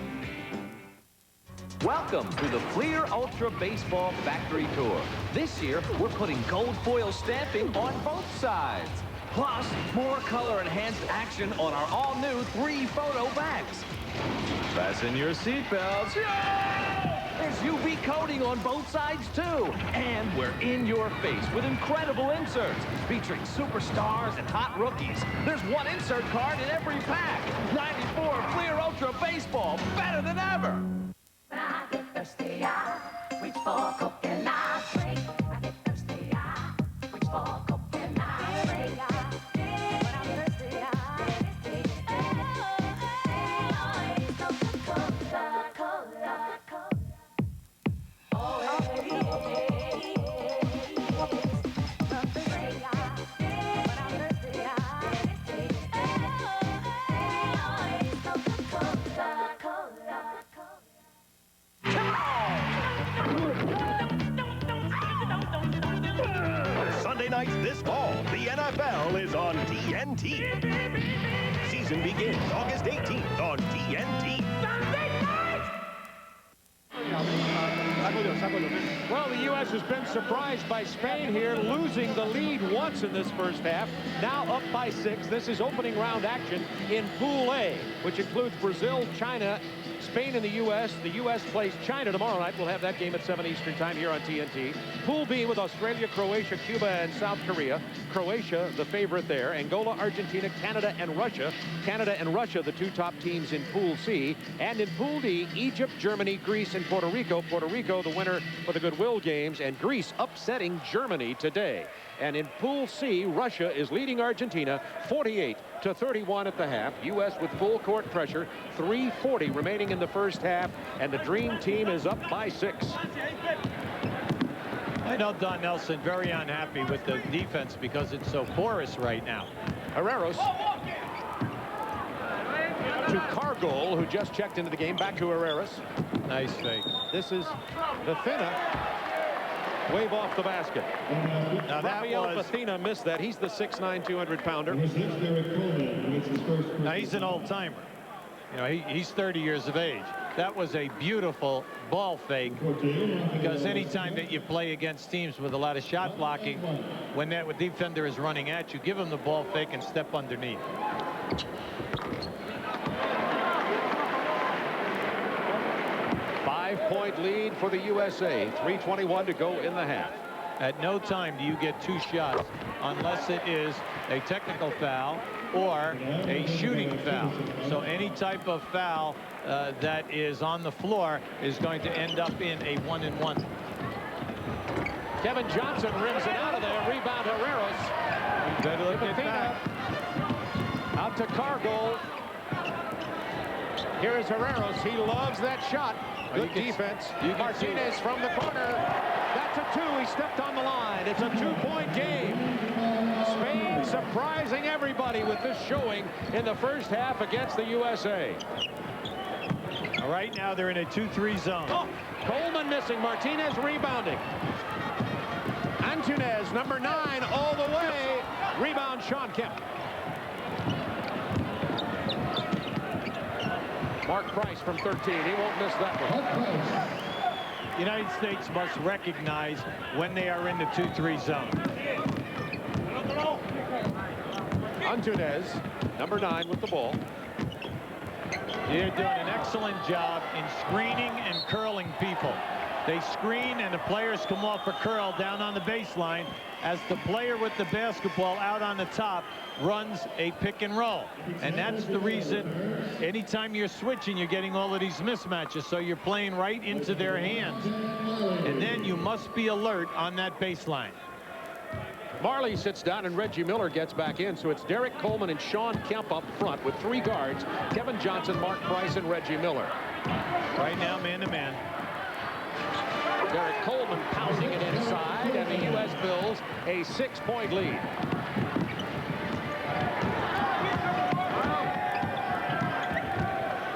Welcome to the Fleer Ultra Baseball Factory Tour. This year, we're putting gold foil stamping on both sides. Plus, more color-enhanced action on our all-new 3-photo bags. Fasten your seatbelts. There's UV coating on both sides, too. And we're in your face with incredible inserts featuring superstars and hot rookies. There's one insert card in every pack. 94 Fleer Ultra Baseball, better than ever. When I get thirsty, I reach for Coke and I drink. I get thirsty, I reach for Coke and I drink. When I'm thirsty, Sunday nights this fall, the NFL is on TNT. Season begins August 18th on TNT. Well, the U.S. has been surprised by Spain here, losing the lead once in this first half. Now up by 6. This is opening round action in Pool A, which includes Brazil, China, Spain, and the U.S. The U.S. plays China tomorrow night. We'll have that game at 7 Eastern time here on TNT. Pool B with Australia, Croatia, Cuba, and South Korea. Croatia, the favorite there. Angola, Argentina, Canada, and Russia. Canada and Russia, the 2 top teams in Pool C. And in Pool D, Egypt, Germany, Greece, and Puerto Rico. Puerto Rico, the winner for the Goodwill Games, and Greece upsetting Germany today. And in Pool C, Russia is leading Argentina 48-31 at the half. U.S. with full court pressure, 3:40 remaining in the first half, and the Dream Team is up by 6. I know Don Nelson very unhappy with the defense because it's so porous right now. Herreros to Cargol, who just checked into the game. Back to Herreros. Nice fake. This is Athena. Wave off the basket. Now Rafael Athena missed that. He's the 6'9", 200-pounder. Now he's an old-timer. You know, he's 30 years of age. That was a beautiful ball fake, because anytime that you play against teams with a lot of shot blocking, when that defender is running at you, give him the ball fake and step underneath. Five-point lead for the USA. 3:21 to go in the half. At no time do you get 2 shots unless it is a technical foul or a shooting foul. So any type of foul that is on the floor is going to end up in a 1-and-1. Kevin Johnson rims it out of there. Rebound Herreros. Better look at that. Out to Cargol. Here is Herreros. He loves that shot. Good defense. Martinez from the corner. That's a 2. He stepped on the line. It's a 2-point game. Spain surprising everybody with this showing in the first half against the USA. Right now they're in a 2-3 zone. Oh, Coleman missing. Martinez rebounding. Antunes, number 9, all the way. Rebound, Sean Kemp. Mark Price from 13. He won't miss that one. The United States must recognize when they are in the 2-3 zone. Antunes, number 9 with the ball. You're doing an excellent job in screening and curling people. They screen, and the players come off a curl down on the baseline as the player with the basketball out on the top runs a pick and roll. And that's the reason anytime you're switching, you're getting all of these mismatches. So you're playing right into their hands. And then you must be alert on that baseline. Marley sits down and Reggie Miller gets back in. So it's Derek Coleman and Sean Kemp up front with 3 guards. Kevin Johnson, Mark Price, and Reggie Miller. Right now, man-to-man. Derek Coleman pounding it inside, and the U.S. Bills a 6-point lead.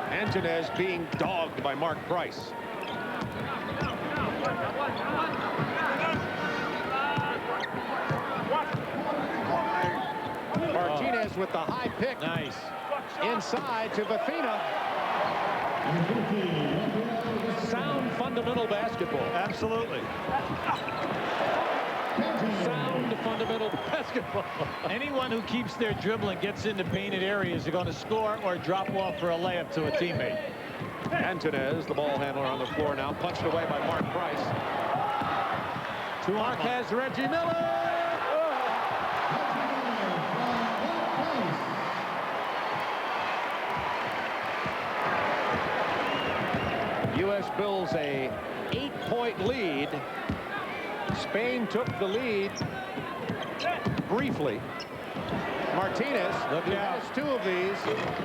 Antunez being dogged by Mark Price. Martinez with the high pick. Nice. Inside to Vecina. Sound fundamental basketball. Absolutely. Sound fundamental basketball. Anyone who keeps their dribbling, gets into painted areas, are going to score or drop off for a layup to a teammate. Antunez, the ball handler on the floor now, punched away by Mark Price. Mark has Reggie Miller. U.S. Bills a 8-point lead. Spain took the lead briefly. Martinez, who has 2 of these,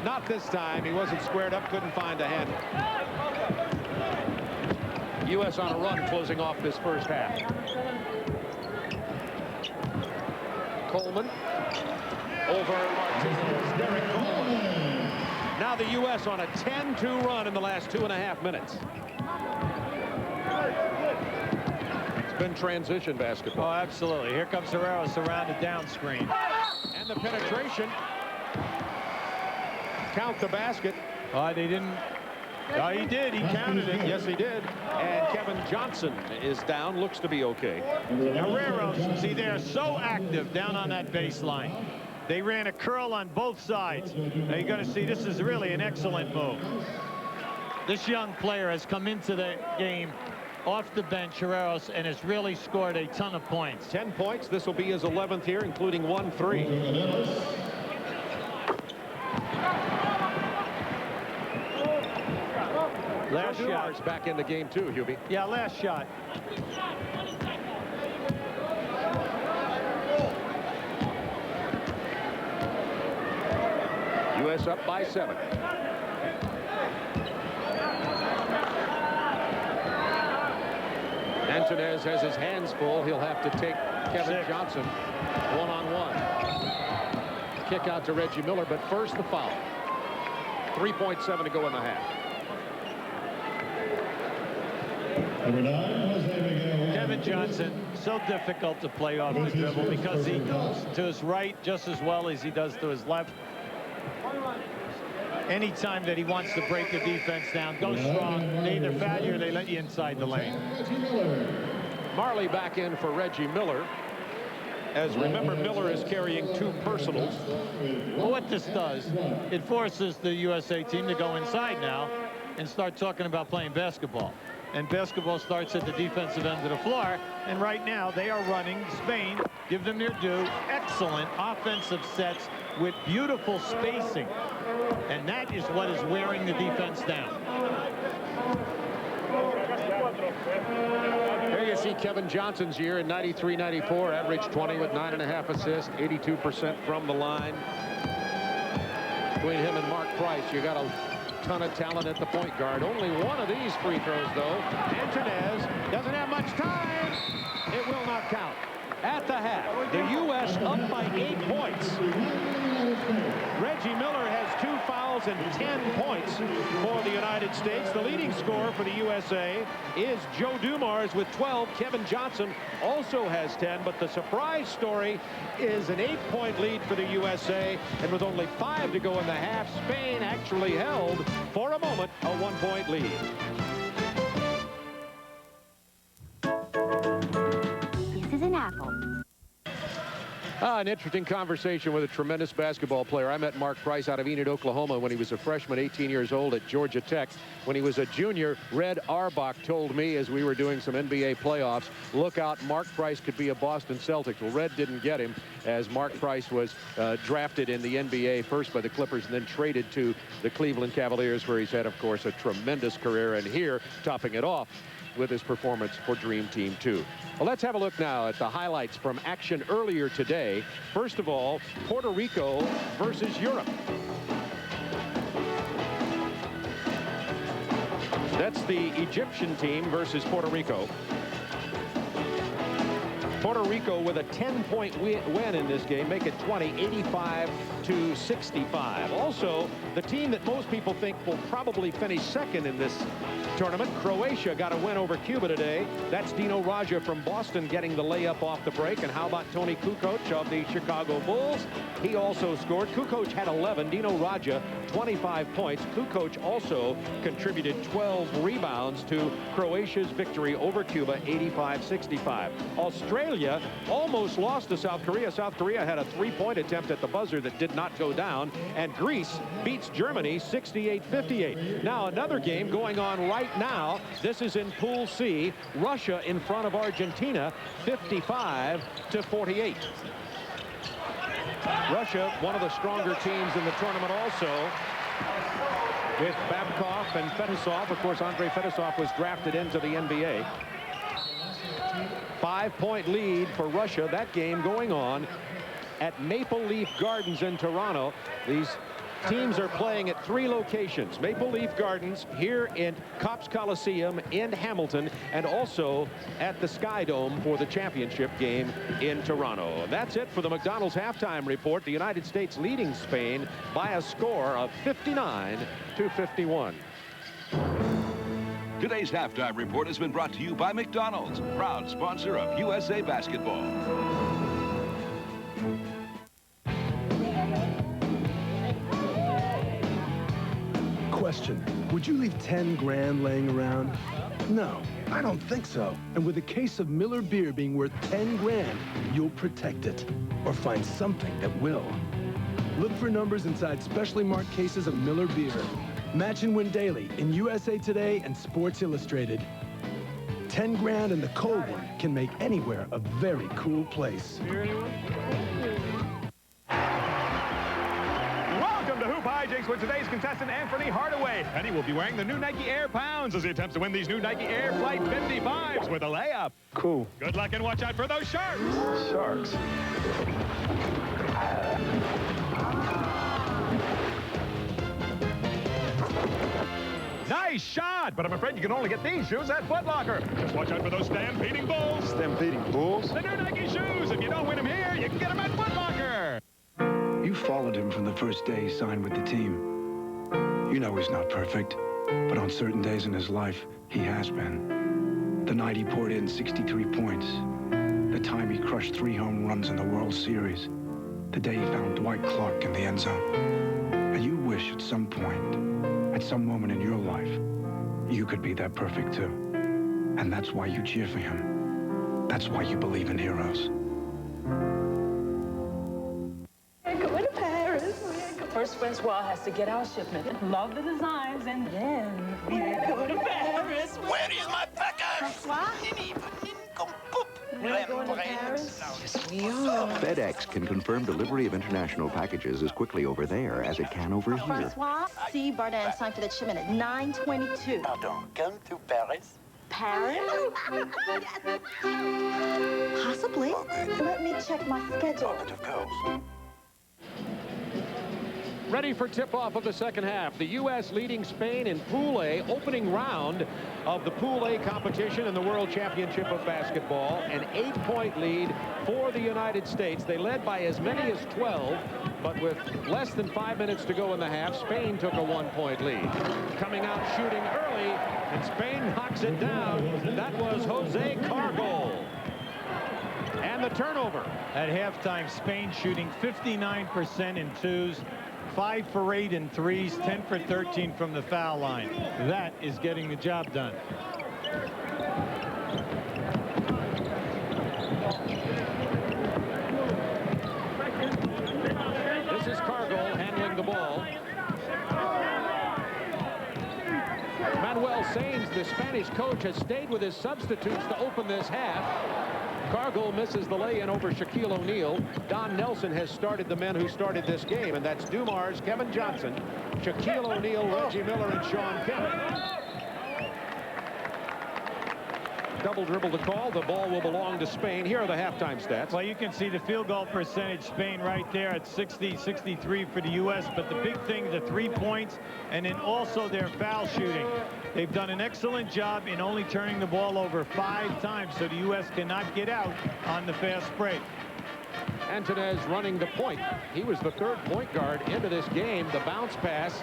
not this time. He wasn't squared up, couldn't find a handle. U.S. on a run closing off this first half. Coleman over Martinez. Derek Coleman. Now the U.S. on a 10-2 run in the last 2.5 minutes. It's been transition basketball. Oh, absolutely. Here comes Herrera around the down screen. And the penetration. Count the basket. Oh, they didn't. Oh, he did. He counted it. Yes, he did. And Kevin Johnson is down. Looks to be okay. Herrera, see, they're so active down on that baseline. They ran a curl on both sides. Now you're going to see this is really an excellent move. This young player has come into the game off the bench, Herreros, and has really scored a ton of points. 10 points. This will be his 11th here, including 1 3. Last shot. Back in the game too, Hubie. Yeah, last shot. U.S. up by 7. Antunez has his hands full. He'll have to take Kevin Johnson one-on-one. Kick out to Reggie Miller, but first the foul. 3.7 to go in the half. Kevin Johnson, so difficult to play off the dribble because he goes to his right just as well as he does to his left. Anytime that he wants to break the defense down, go strong. They either foul you or they let you inside the lane. Marley back in for Reggie Miller. As remember, Miller is carrying 2 personals. Well, what this does, it forces the USA team to go inside now and start talking about playing basketball. And basketball starts at the defensive end of the floor. And right now they are running Spain. Give them their due. Excellent offensive sets with beautiful spacing. And that is what is wearing the defense down. Here you see Kevin Johnson's year in 93-94, averaged 20 with 9.5 assists, 82% from the line. Between him and Mark Price, you got a ton of talent at the point guard. Only one of these free throws, though. Antunez doesn't have much time. It will not count. At the half, the U.S. up by 8 points. Reggie Miller has 2 fouls and 10 points for the United States. The leading scorer for the USA is Joe Dumars with 12. Kevin Johnson also has 10, but the surprise story is an 8-point lead for the USA, and with only 5 to go in the half, Spain actually held, for a moment, a 1-point lead. This is an apple. An interesting conversation with a tremendous basketball player. I met Mark Price out of Enid, Oklahoma when he was a freshman, 18 years old at Georgia Tech. When he was a junior, Red Auerbach told me as we were doing some NBA playoffs, look out, Mark Price could be a Boston Celtic. Well, Red didn't get him as Mark Price was drafted in the NBA first by the Clippers and then traded to the Cleveland Cavaliers, where he's had, of course, a tremendous career, and here topping it off with his performance for Dream Team 2. Well, let's have a look now at the highlights from action earlier today. First of all, Puerto Rico versus Europe. That's the Egyptian team versus Puerto Rico. Puerto Rico with a 10-point win in this game, make it 20, 85-65. Also, the team that most people think will probably finish second in this tournament, Croatia, got a win over Cuba today. That's Dino Radja from Boston getting the layup off the break. And how about Tony Kukoc of the Chicago Bulls? He also scored. Kukoc had 11. Dino Radja, 25 points. Kukoc also contributed 12 rebounds to Croatia's victory over Cuba, 85-65. Australia almost lost to South Korea. South Korea had a three-point attempt at the buzzer that did not go down. And Greece beats Germany 68-58. Now another game going on right now. This is in Pool C. Russia in front of Argentina, 55-48. Russia, one of the stronger teams in the tournament also, with Babkov and Fetisov. Of course, Andrei Fetisov was drafted into the NBA. 5-point lead for Russia. That game going on at Maple Leaf Gardens in Toronto. These teams are playing at 3 locations. Maple Leaf Gardens here in Copps Coliseum in Hamilton, and also at the Sky Dome for the championship game in Toronto. That's it for the McDonald's halftime report. The United States leading Spain by a score of 59-51. Today's halftime report has been brought to you by McDonald's, proud sponsor of USA Basketball. Question, would you leave 10 grand laying around? No, I don't think so. And with a case of Miller beer being worth 10 grand, you'll protect it or find something that will. Look for numbers inside specially marked cases of Miller beer. Match and win daily in USA Today and Sports Illustrated. 10 grand and the cold one can make anywhere a very cool place. Welcome to Hoop Hijinks with today's contestant, Anthony Hardaway. And he will be wearing the new Nike Air Pounds as he attempts to win these new Nike Air Flight 55s with a layup. Cool. Good luck and watch out for those sharks. Sharks. Nice shot, but I'm afraid you can only get these shoes at Foot Locker. Just watch out for those stampeding bulls. Stampeding bulls? The new Nike shoes. If you don't win them here, you can get them at Foot Locker. You followed him from the first day he signed with the team. You know he's not perfect, but on certain days in his life, he has been. The night he poured in 63 points. The time he crushed 3 home runs in the World Series. The day he found Dwight Clark in the end zone. And you wish at some point, at some moment in your life, you could be that perfect too. And that's why you cheer for him. That's why you believe in heroes. We're going to Paris. First, Francois has to get our shipment. Love the designs, and then we're going to Paris. Where is my package? Francois? We're going to Paris. Yes, we are. FedEx can confirm delivery of international packages as quickly over there as it can over here. Francois, see Bardin signed for that shipment at 9:22. Pardon, come to Paris? Paris? Possibly. Let me check my schedule. But of course. Ready for tip-off of the second half. The U.S. leading Spain in Pool A, opening round of the Pool A competition in the World Championship of Basketball. An 8-point lead for the United States. They led by as many as 12, but with less than 5 minutes to go in the half, Spain took a 1-point lead. Coming out shooting early, and Spain knocks it down. That was Jose Cargol. And the turnover. At halftime, Spain shooting 59% in twos. 5 for 8 in threes, 10 for 13 from the foul line. That is getting the job done. Sainz, the Spanish coach, has stayed with his substitutes to open this half. Cargill misses the lay-in over Shaquille O'Neal. Don Nelson has started the men who started this game, and that's Dumars, Kevin Johnson, Shaquille O'Neal, Reggie Miller, and Sean Kemp. Double dribble to call. The ball will belong to Spain. Here are the halftime stats. Well, you can see the field goal percentage, Spain right there at 60-63 for the U.S. But the big thing, the 3 points, and then also their foul shooting. They've done an excellent job in only turning the ball over 5 times, so the U.S. cannot get out on the fast break. Antunez running the point. He was the third point guard into this game. The bounce pass,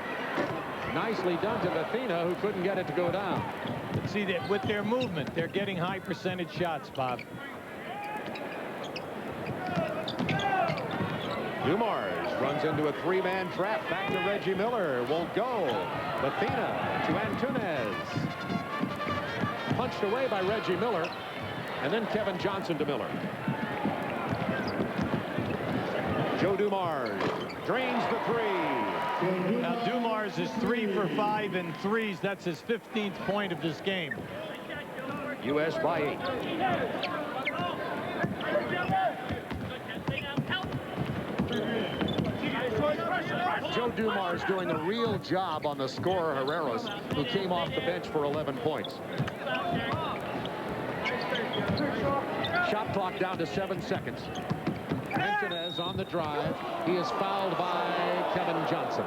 nicely done to Athena, who couldn't get it to go down. But see that with their movement, they're getting high percentage shots, Bob. Dumars runs into a 3-man trap. Back to Reggie Miller. Won't go. Athena to Antunez. Punched away by Reggie Miller. And then Kevin Johnson to Miller. Joe Dumars drains the 3. Now Dumars is 3 for 5 in threes. That's his 15th point of this game. U.S. by 8. Joe Dumars doing a real job on the scorer Herreros, who came off the bench for 11 points. Shot clock down to 7 seconds. Antunez on the drive. He is fouled by Kevin Johnson.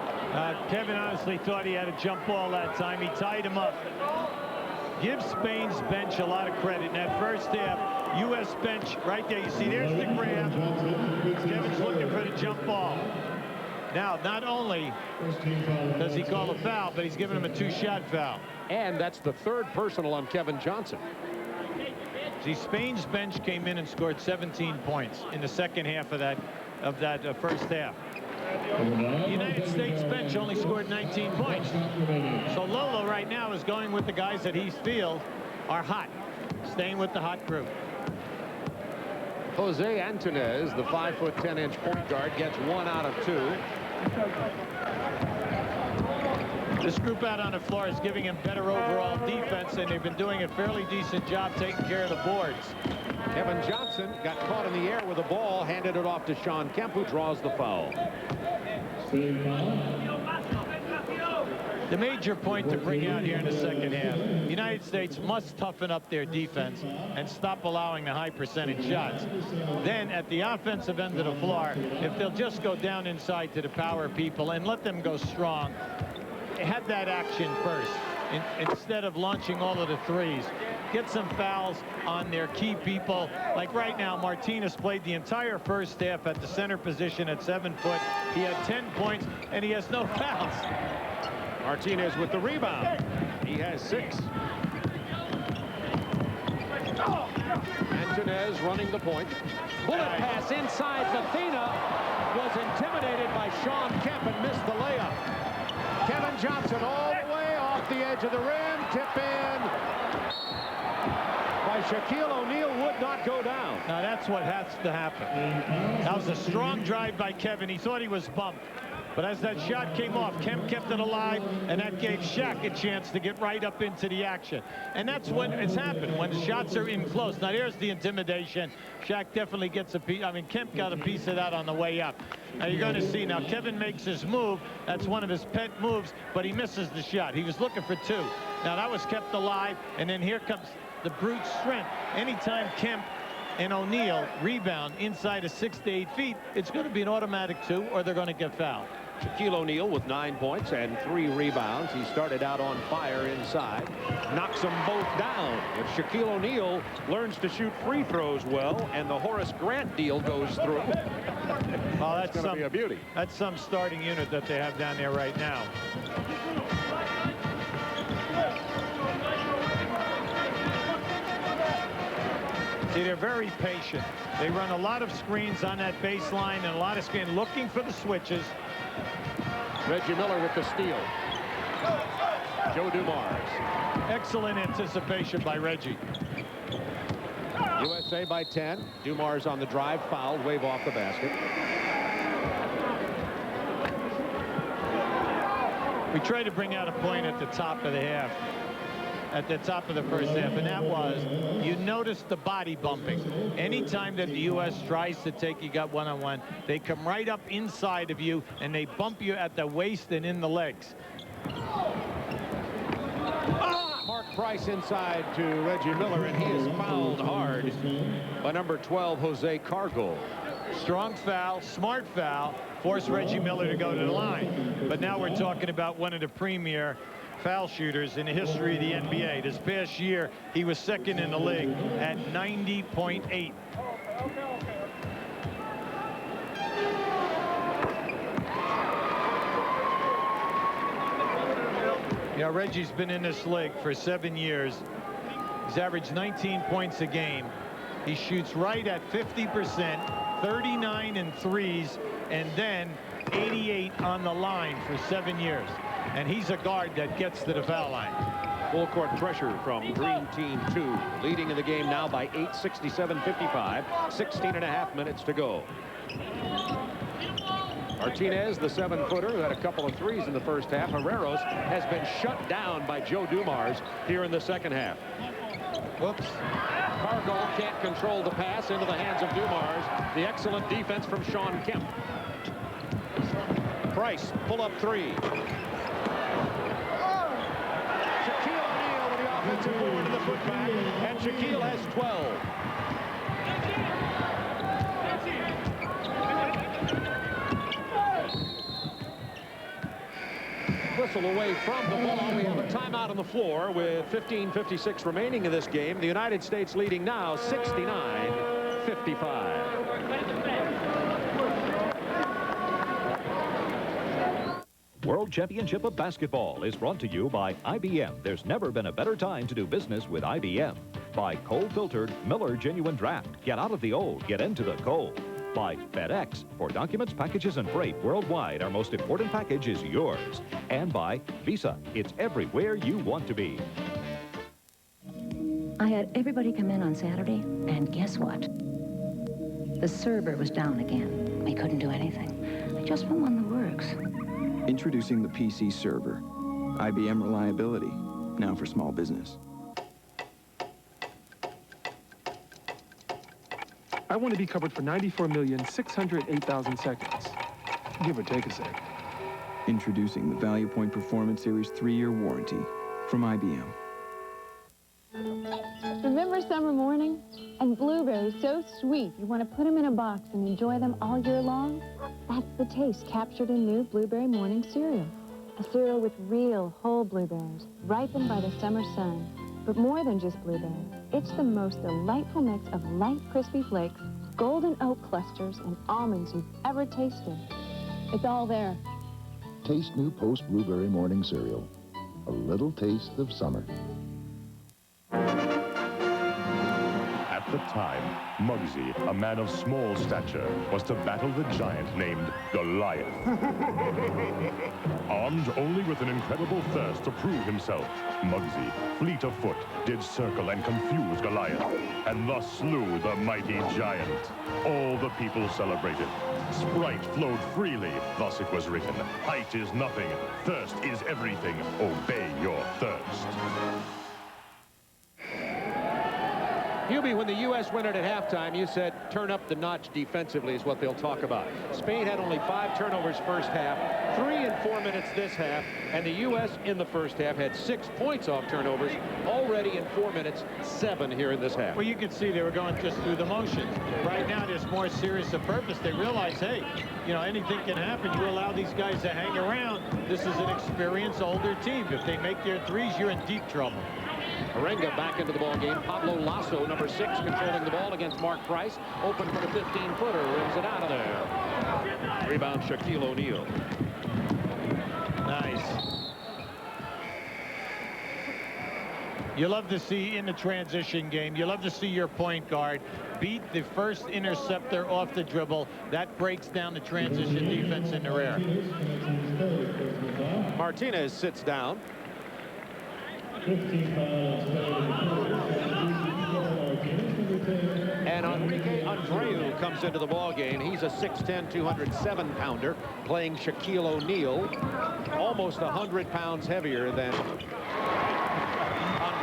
Kevin honestly thought he had a jump ball that time. He tied him up. Give Spain's bench a lot of credit. In that first half, U.S. bench right there. You see, there's the grab. Kevin's looking for the jump ball. Now, not only does he call a foul, but he's giving him a 2-shot foul. And that's the 3rd personal on Kevin Johnson. See, Spain's bench came in and scored 17 points in the second half of that first half. The United States bench only scored 19 points. So Lolo right now is going with the guys that he feels are hot, staying with the hot group. Jose Antunez, the 5'10" point guard, gets 1 out of 2. This group out on the floor is giving him better overall defense, and they've been doing a fairly decent job taking care of the boards. Kevin Johnson got caught in the air with the ball, handed it off to Sean Kemp, who draws the foul. The major point to bring out here in the second half, the United States must toughen up their defense and stop allowing the high percentage shots. Then at the offensive end of the floor, if they'll just go down inside to the power people and let them go strong, have that action first instead of launching all of the threes. Get some fouls on their key people. Like right now, Martinez played the entire first half at the center position at 7 foot. He had 10 points, and he has no fouls. Martinez with the rebound. He has 6. Antunez running the point. Bullet pass inside. Athena was intimidated by Sean Kemp and missed the layup. Kevin Johnson all the way off the edge of the rim. Tip in by Shaquille O'Neal, would not go down. Now that's what has to happen. That was a strong drive by Kevin. He thought he was bumped. But as that shot came off, Kemp kept it alive, and that gave Shaq a chance to get right up into the action. And that's when it's happened, when the shots are in close. Now, there's the intimidation. Shaq definitely gets a piece. I mean, Kemp got a piece of that on the way up. Now, you're going to see now, Kevin makes his move. That's one of his pet moves, but he misses the shot. He was looking for 2. Now, that was kept alive, and then here comes the brute strength. Anytime Kemp and O'Neal rebound inside of 6 to 8 feet, it's going to be an automatic 2, or they're going to get fouled. Shaquille O'Neal with 9 points and 3 rebounds. He started out on fire inside, knocks them both down. If Shaquille O'Neal learns to shoot free throws well and the Horace Grant deal goes through, oh, that's going to be a beauty. That's some starting unit that they have down there right now. See, they're very patient. They run a lot of screens on that baseline and a lot of screen looking for the switches. Reggie Miller with the steal. Joe Dumars. Excellent anticipation by Reggie. USA by 10. Dumars on the drive, fouled, wave off the basket. We tried to bring out a point at the top of the half. at the top of the first half, and that was, you notice the body bumping. Anytime that the U.S. tries to take you got one-on-one, they come right up inside of you, and they bump you at the waist and in the legs. Mark Price inside to Reggie Miller, and he is fouled hard by number 12, Jose Cargo. Strong foul, smart foul, forced Reggie Miller to go to the line. But now we're talking about one of the premier foul shooters in the history of the NBA. This past year, he was second in the league at 90.8. Yeah, Reggie's been in this league for 7 years. He's averaged 19 points a game. He shoots right at 50%, 39 in threes, and then 88 on the line for 7 years. And he's a guard that gets to the foul line. Full court pressure from Green Team 2, leading in the game now by 8, 67-55, 16 and a half minutes to go. Martinez, the 7-footer, who had a couple of threes in the first half. Herreros has been shut down by Joe Dumars here in the second half. Whoops. Cargo can't control the pass into the hands of Dumars. The excellent defense from Sean Kemp. Price, pull-up three. Shaquille O'Neal with the offensive board to the putback, and Shaquille has 12. Whistle away from the ball. We have a timeout on the floor with 15:56 remaining in this game. The United States leading now 69-55. World Championship of Basketball is brought to you by IBM. There's never been a better time to do business with IBM. By cold-filtered Miller Genuine Draft. Get out of the old, get into the cold. By FedEx. For documents, packages, and freight worldwide, our most important package is yours. And by Visa. It's everywhere you want to be. I had everybody come in on Saturday, and guess what? The server was down again. We couldn't do anything. I just went on the works. Introducing the PC Server. IBM reliability, now for small business. I want to be covered for 94,608,000 seconds. Give or take a sec. Introducing the Value Point Performance Series 3-year warranty from IBM. Remember summer morning? And blueberries so sweet you want to put them in a box and enjoy them all year long? That's the taste captured in new Blueberry Morning cereal. A cereal with real whole blueberries, ripened by the summer sun. But more than just blueberries, it's the most delightful mix of light, crispy flakes, golden oat clusters, and almonds you've ever tasted. It's all there. Taste new Post Blueberry Morning Cereal. A little taste of summer. At the time, Muggsy, a man of small stature, was to battle the giant named Goliath. Armed only with an incredible thirst to prove himself, Muggsy, fleet of foot, did circle and confuse Goliath, and thus slew the mighty giant. All the people celebrated. Sprite flowed freely, thus it was written. Height is nothing, thirst is everything. Obey your thirst. Hubie, when the U.S. went it at halftime, you said turn up the notch defensively is what they'll talk about. Spain had only 5 turnovers first half, 3 in 4 minutes this half, and the U.S. in the first half had 6 points off turnovers. Already in 4 minutes, 7 here in this half. Well, you could see they were going just through the motions. Right now, there's more serious of purpose. They realize, hey, you know, anything can happen. You allow these guys to hang around. This is an experienced, older team. If they make their threes, you're in deep trouble. Arenga back into the ball game. Pablo Lasso, number 6, controlling the ball against Mark Price. Open for the 15-footer. Rims it out of there. Rebound, Shaquille O'Neal. Nice. You love to see in the transition game, you love to see your point guard beat the first interceptor off the dribble. That breaks down the transition defense in the rear. Martinez sits down. And Enrique Andreu comes into the ball game. He's a 6'10", 207-pounder, playing Shaquille O'Neal, almost 100 pounds heavier than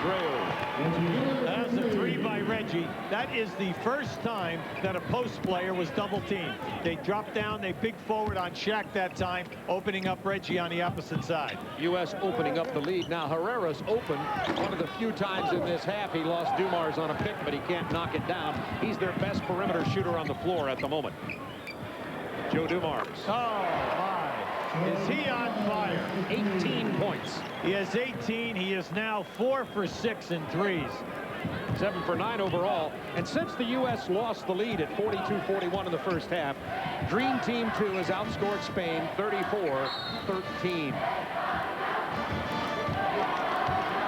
Andreu. That's a 3 by Reggie. That is the first time that a post player was double teamed. They dropped down, they big forward on Shaq that time, opening up Reggie on the opposite side. U.S. opening up the lead. Now Herrera's open. One of the few times in this half he lost Dumars on a pick, but he can't knock it down. He's their best perimeter shooter on the floor at the moment. Joe Dumars. Oh, my. Is he on fire? 18 points. He has 18. He is now 4 for 6 in threes. 7 for 9 overall. And since the U.S. lost the lead at 42-41 in the first half, Dream Team 2 has outscored Spain 34-13.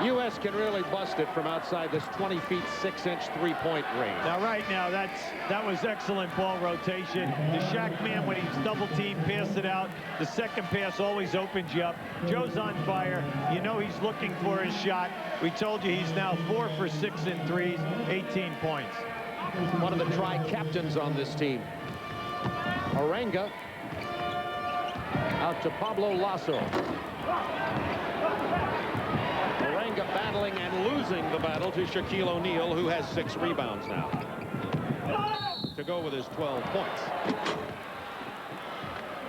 U.S. can really bust it from outside this 20 feet 6-inch three-point range. Now, right now, that was excellent ball rotation. The Shaq man, when he's double teamed, passed it out. The second pass always opens you up. Joe's on fire. You know he's looking for his shot. We told you he's now 4 for 6 in threes, 18 points. One of the tri-captains on this team. Orenga out to Pablo Lasso. Orenga battling and losing the battle to Shaquille O'Neal, who has 6 rebounds now to go with his 12 points.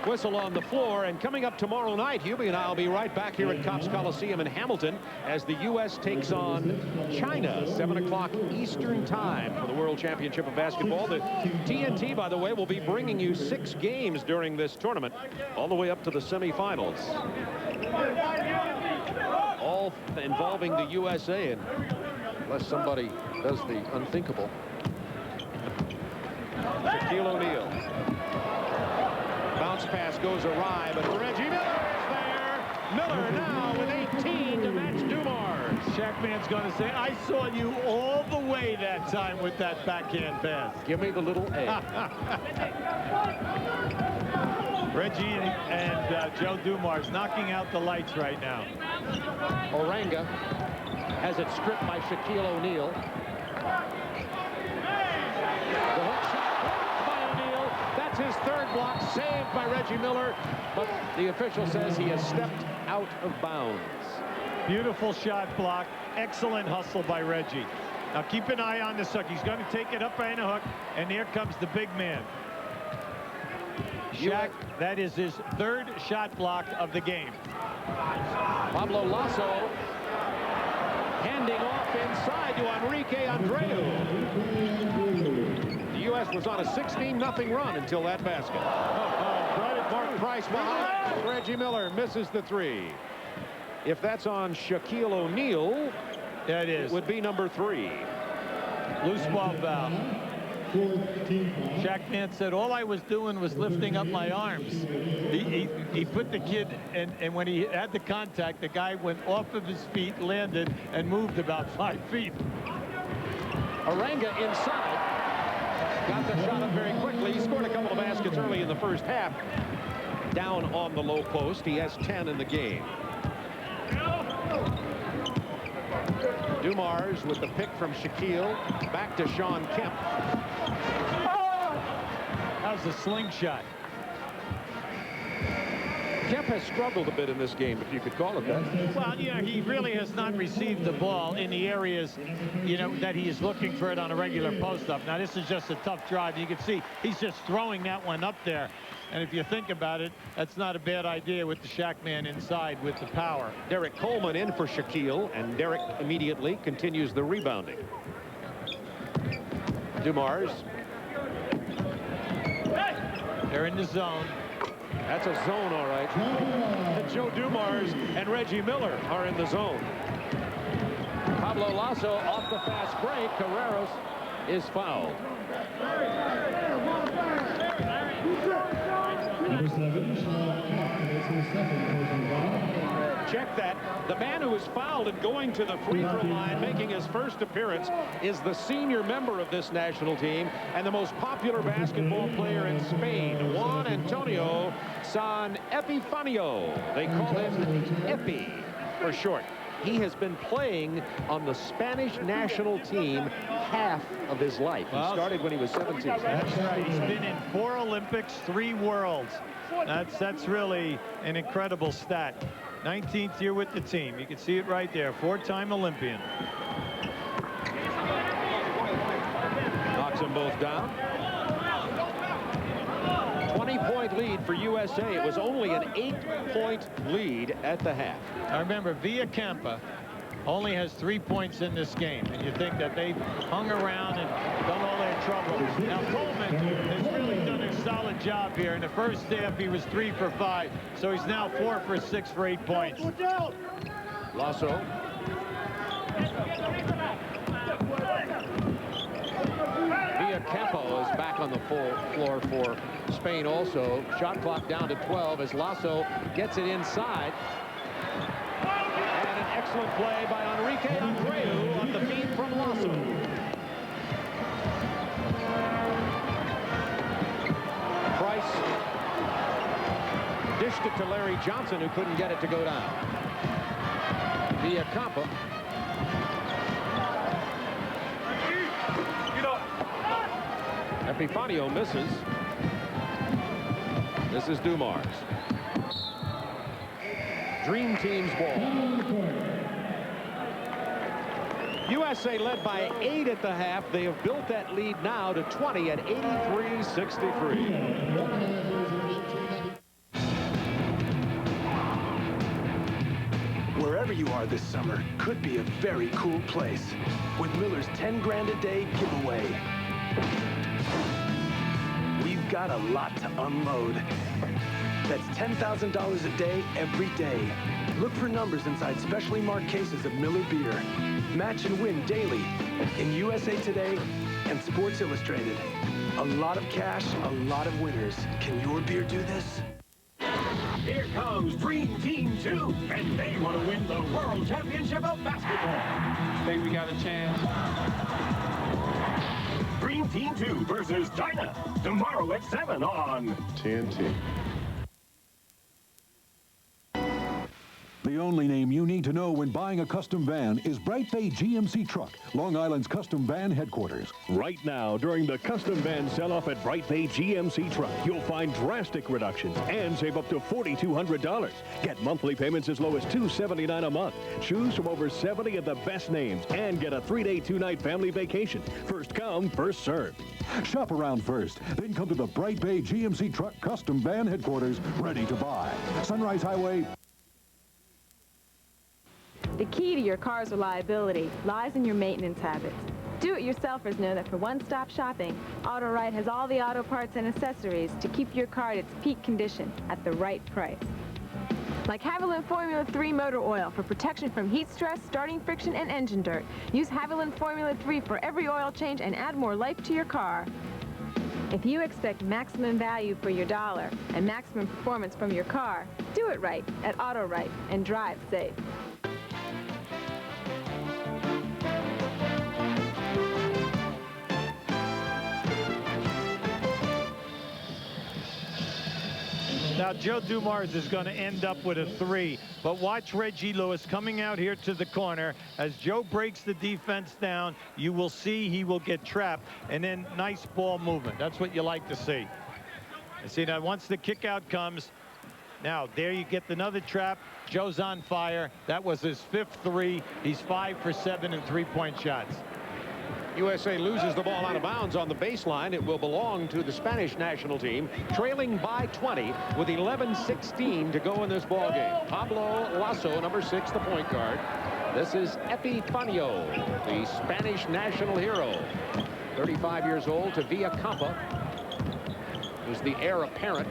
Whistle on the floor, and coming up tomorrow night, Hubie and I will be right back here at Copps Coliseum in Hamilton as the U.S. takes on China, 7 o'clock Eastern time for the World Championship of Basketball. The TNT, by the way, will be bringing you 6 games during this tournament, all the way up to the semifinals. All involving the USA, and unless somebody does the unthinkable. Shaquille O'Neal. Bounce pass goes awry, but Reggie Miller is there. Miller now with 18 to match Dumars. Shaq man's going to say, I saw you all the way that time with that backhand pass. Give me the little A. Reggie and Joe Dumars knocking out the lights right now. Orenga has it stripped by Shaquille O'Neal. The hook shot blocked by O'Neal. That's his 3rd block, saved by Reggie Miller, but the official says he has stepped out of bounds. Beautiful shot block. Excellent hustle by Reggie. Now keep an eye on this hook. He's going to take it up behind the hook, and there comes the big man. Shaq, that is his 3rd shot block of the game. Pablo Lasso handing off inside to Enrique Andreu. The U.S. was on a 16-0 run until that basket. Mark Price behind. Reggie Miller misses the 3. If that's on Shaquille O'Neal, that is. It would be number 3. Loose ball foul. Shaq man said, all I was doing was lifting up my arms. He put the kid, and when he had the contact, the guy went off of his feet, landed, and moved about 5 feet. Orenga inside. Got the shot up very quickly. He scored a couple of baskets early in the first half. Down on the low post. He has 10 in the game. Dumars with the pick from Shaquille. Back to Sean Kemp. That was a slingshot. Kemp has struggled a bit in this game, if you could call it that. Well, yeah, he really has not received the ball in the areas, you know, that he is looking for it on a regular post-up. Now, this is just a tough drive. You can see he's just throwing that one up there. And if you think about it, that's not a bad idea with the Shaq man inside with the power. Derek Coleman in for Shaquille, and Derek immediately continues the rebounding. Dumars. They're in the zone. That's a zone, all right. Joe Dumars and Reggie Miller are in the zone. Pablo Lasso off the fast break. Carreras is fouled. Check that. The man who is fouled and going to the free throw line, making his first appearance, is the senior member of this national team and the most popular basketball player in Spain, Juan Antonio San Epifanio. They call him Epi for short. He has been playing on the Spanish national team half of his life. He started when he was 17. That's right. He's been in 4 Olympics, 3 Worlds. That's really an incredible stat. 19th year with the team. You can see it right there. 4-time Olympian. Knocks them both down. 20-point lead for USA. It was only an 8-point lead at the half. I remember Villacampa only has 3 points in this game, and you think that they've hung around and done all their trouble. Now Coleman has really done a solid job here. In the first half, he was 3 for 5, so he's now 4 for 6 for 8 points. Lasso. Villacampa is back on the floor for Spain also. Shot clock down to 12 as Lasso gets it inside. And an excellent play by Enrique Abreu on the feed from Lasso. Price dished it to Larry Johnson, who couldn't get it to go down. Villacampa. Epifanio misses. This is Dumars. Dream Team's ball. USA led by 8 at the half. They have built that lead now to 20 at 83-63. Wherever you are this summer could be a very cool place with Miller's 10 grand a day giveaway. We've got a lot to unload. That's $10,000 a day every day. Look for numbers inside specially marked cases of Miller beer. Match and win daily in USA Today and Sports Illustrated. A lot of cash, a lot of winners. Can your beer do this? Here comes Dream Team 2, and they want to win the World Championship of Basketball. Think we got a chance? Dream Team 2 versus China, tomorrow at 7 on TNT. The only name you need to know when buying a custom van is Bright Bay GMC Truck, Long Island's custom van headquarters. Right now, during the custom van sell-off at Bright Bay GMC Truck, you'll find drastic reductions and save up to $4,200. Get monthly payments as low as $279 a month. Choose from over 70 of the best names and get a 3-day, 2-night family vacation. First come, first served. Shop around first, then come to the Bright Bay GMC Truck custom van headquarters, ready to buy. Sunrise Highway. The key to your car's reliability lies in your maintenance habits. Do-it-yourselfers know that for one-stop shopping, Auto-Right has all the auto parts and accessories to keep your car at its peak condition at the right price. Like Haviland Formula 3 motor oil for protection from heat stress, starting friction, and engine dirt. Use Haviland Formula 3 for every oil change and add more life to your car. If you expect maximum value for your dollar and maximum performance from your car, do it right at Auto-Right and drive safe. Now, Joe Dumars is going to end up with a 3, but watch Reggie Lewis coming out here to the corner. As Joe breaks the defense down, you will see he will get trapped, and then nice ball movement. That's what you like to see. And see, now once the kick out comes, now there you get another trap. Joe's on fire. That was his 5th 3. He's 5 for 7 in 3-point shots. USA loses the ball out of bounds on the baseline. It will belong to the Spanish national team, trailing by 20 with 11:16 to go in this ball game. Pablo Lasso, number 6, the point guard. This is Epifanio, the Spanish national hero. 35 years old, to Villacampa, who's the heir apparent.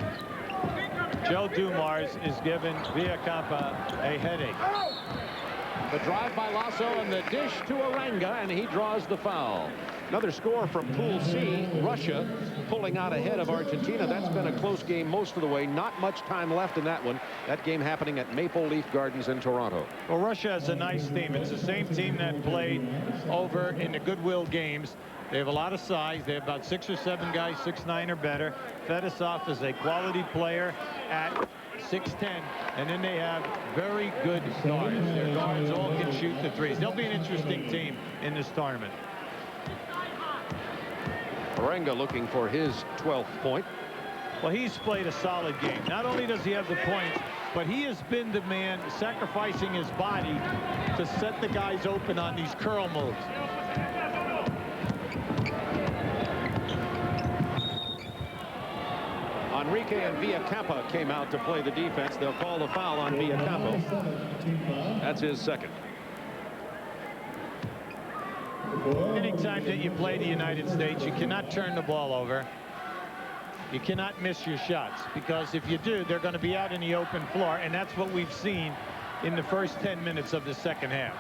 Joe Dumars is giving Villacampa a headache. The drive by Lasso and the dish to Aranga, and he draws the foul. Another score from Pool C. Russia pulling out ahead of Argentina. That's been a close game most of the way. Not much time left in that one. That game happening at Maple Leaf Gardens in Toronto. Well, Russia has a nice team. It's the same team that played over in the Goodwill games. They have a lot of size. They have about 6 or 7 guys, 6'9" or better. Fedosov is a quality player at 6'10", and then they have very good guards. Their guards all can shoot the threes. They'll be an interesting team in this tournament. Aranga looking for his 12th point. Well, he's played a solid game. Not only does he have the points, but he has been the man sacrificing his body to set the guys open on these curl moves. Enrique and Villacampa came out to play the defense. They'll call the foul on Villacampa. That's his second. Anytime that you play the United States, you cannot turn the ball over. You cannot miss your shots, because if you do, they're going to be out in the open floor, and that's what we've seen in the first 10 minutes of the second half.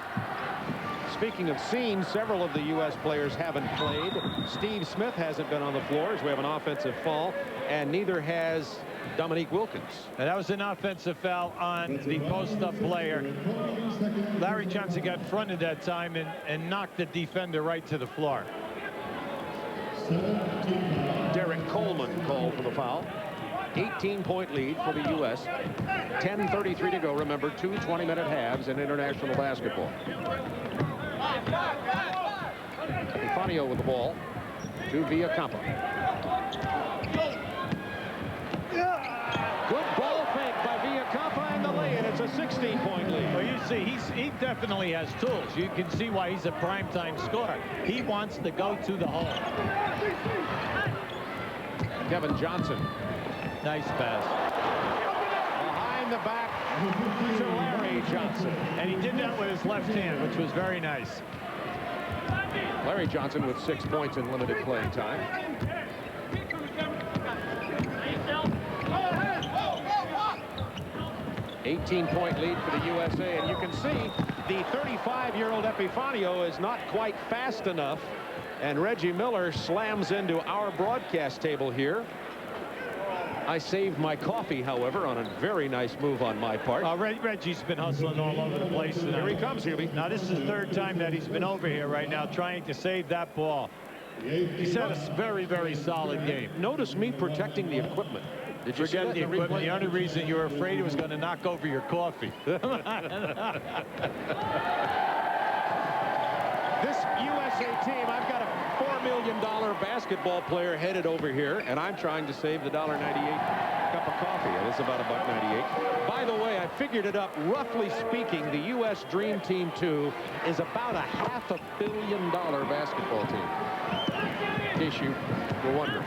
Speaking of scenes, several of the U.S. players haven't played. Steve Smith hasn't been on the floor as we have an offensive foul, and neither has Dominique Wilkins. And that was an offensive foul on the post-up player. Larry Johnson got fronted that time and knocked the defender right to the floor. Derek Coleman called for the foul. 18-point lead for the U.S. 10:33 to go. Remember, 2 20-minute halves in international basketball. Epifanio with the ball to Villacampa. Good ball fake by Villacampa and the lay-in. It's a 16-point lead. Well, you see, he definitely has tools. You can see why he's a primetime scorer. He wants to go to the hole. Kevin Johnson. Nice pass. Behind the back to Larry Johnson. And he did that with his left hand, which was very nice. Larry Johnson with 6 points in limited playing time. $18-point lead for the USA, and you can see the 35-year-old Epifanio is not quite fast enough, and Reggie Miller slams into our broadcast table here. I saved my coffee, however, on a very nice move on my part. Reggie's been hustling all over the place tonight. Here he comes, Hubie. Now, this is the third time that he's been over here right now trying to save that ball. He's had a very, very solid game. Notice me protecting the equipment. Did you forget the equipment? The only reason you were afraid it was going to knock over your coffee. This USA team, I've got a $4 million basketball player headed over here, and I'm trying to save the $1.98 cup of coffee. It is about $1.98. By the way, I figured it up. Roughly speaking, the U.S. Dream Team 2 is about a $500 million basketball team. In case you were wondering.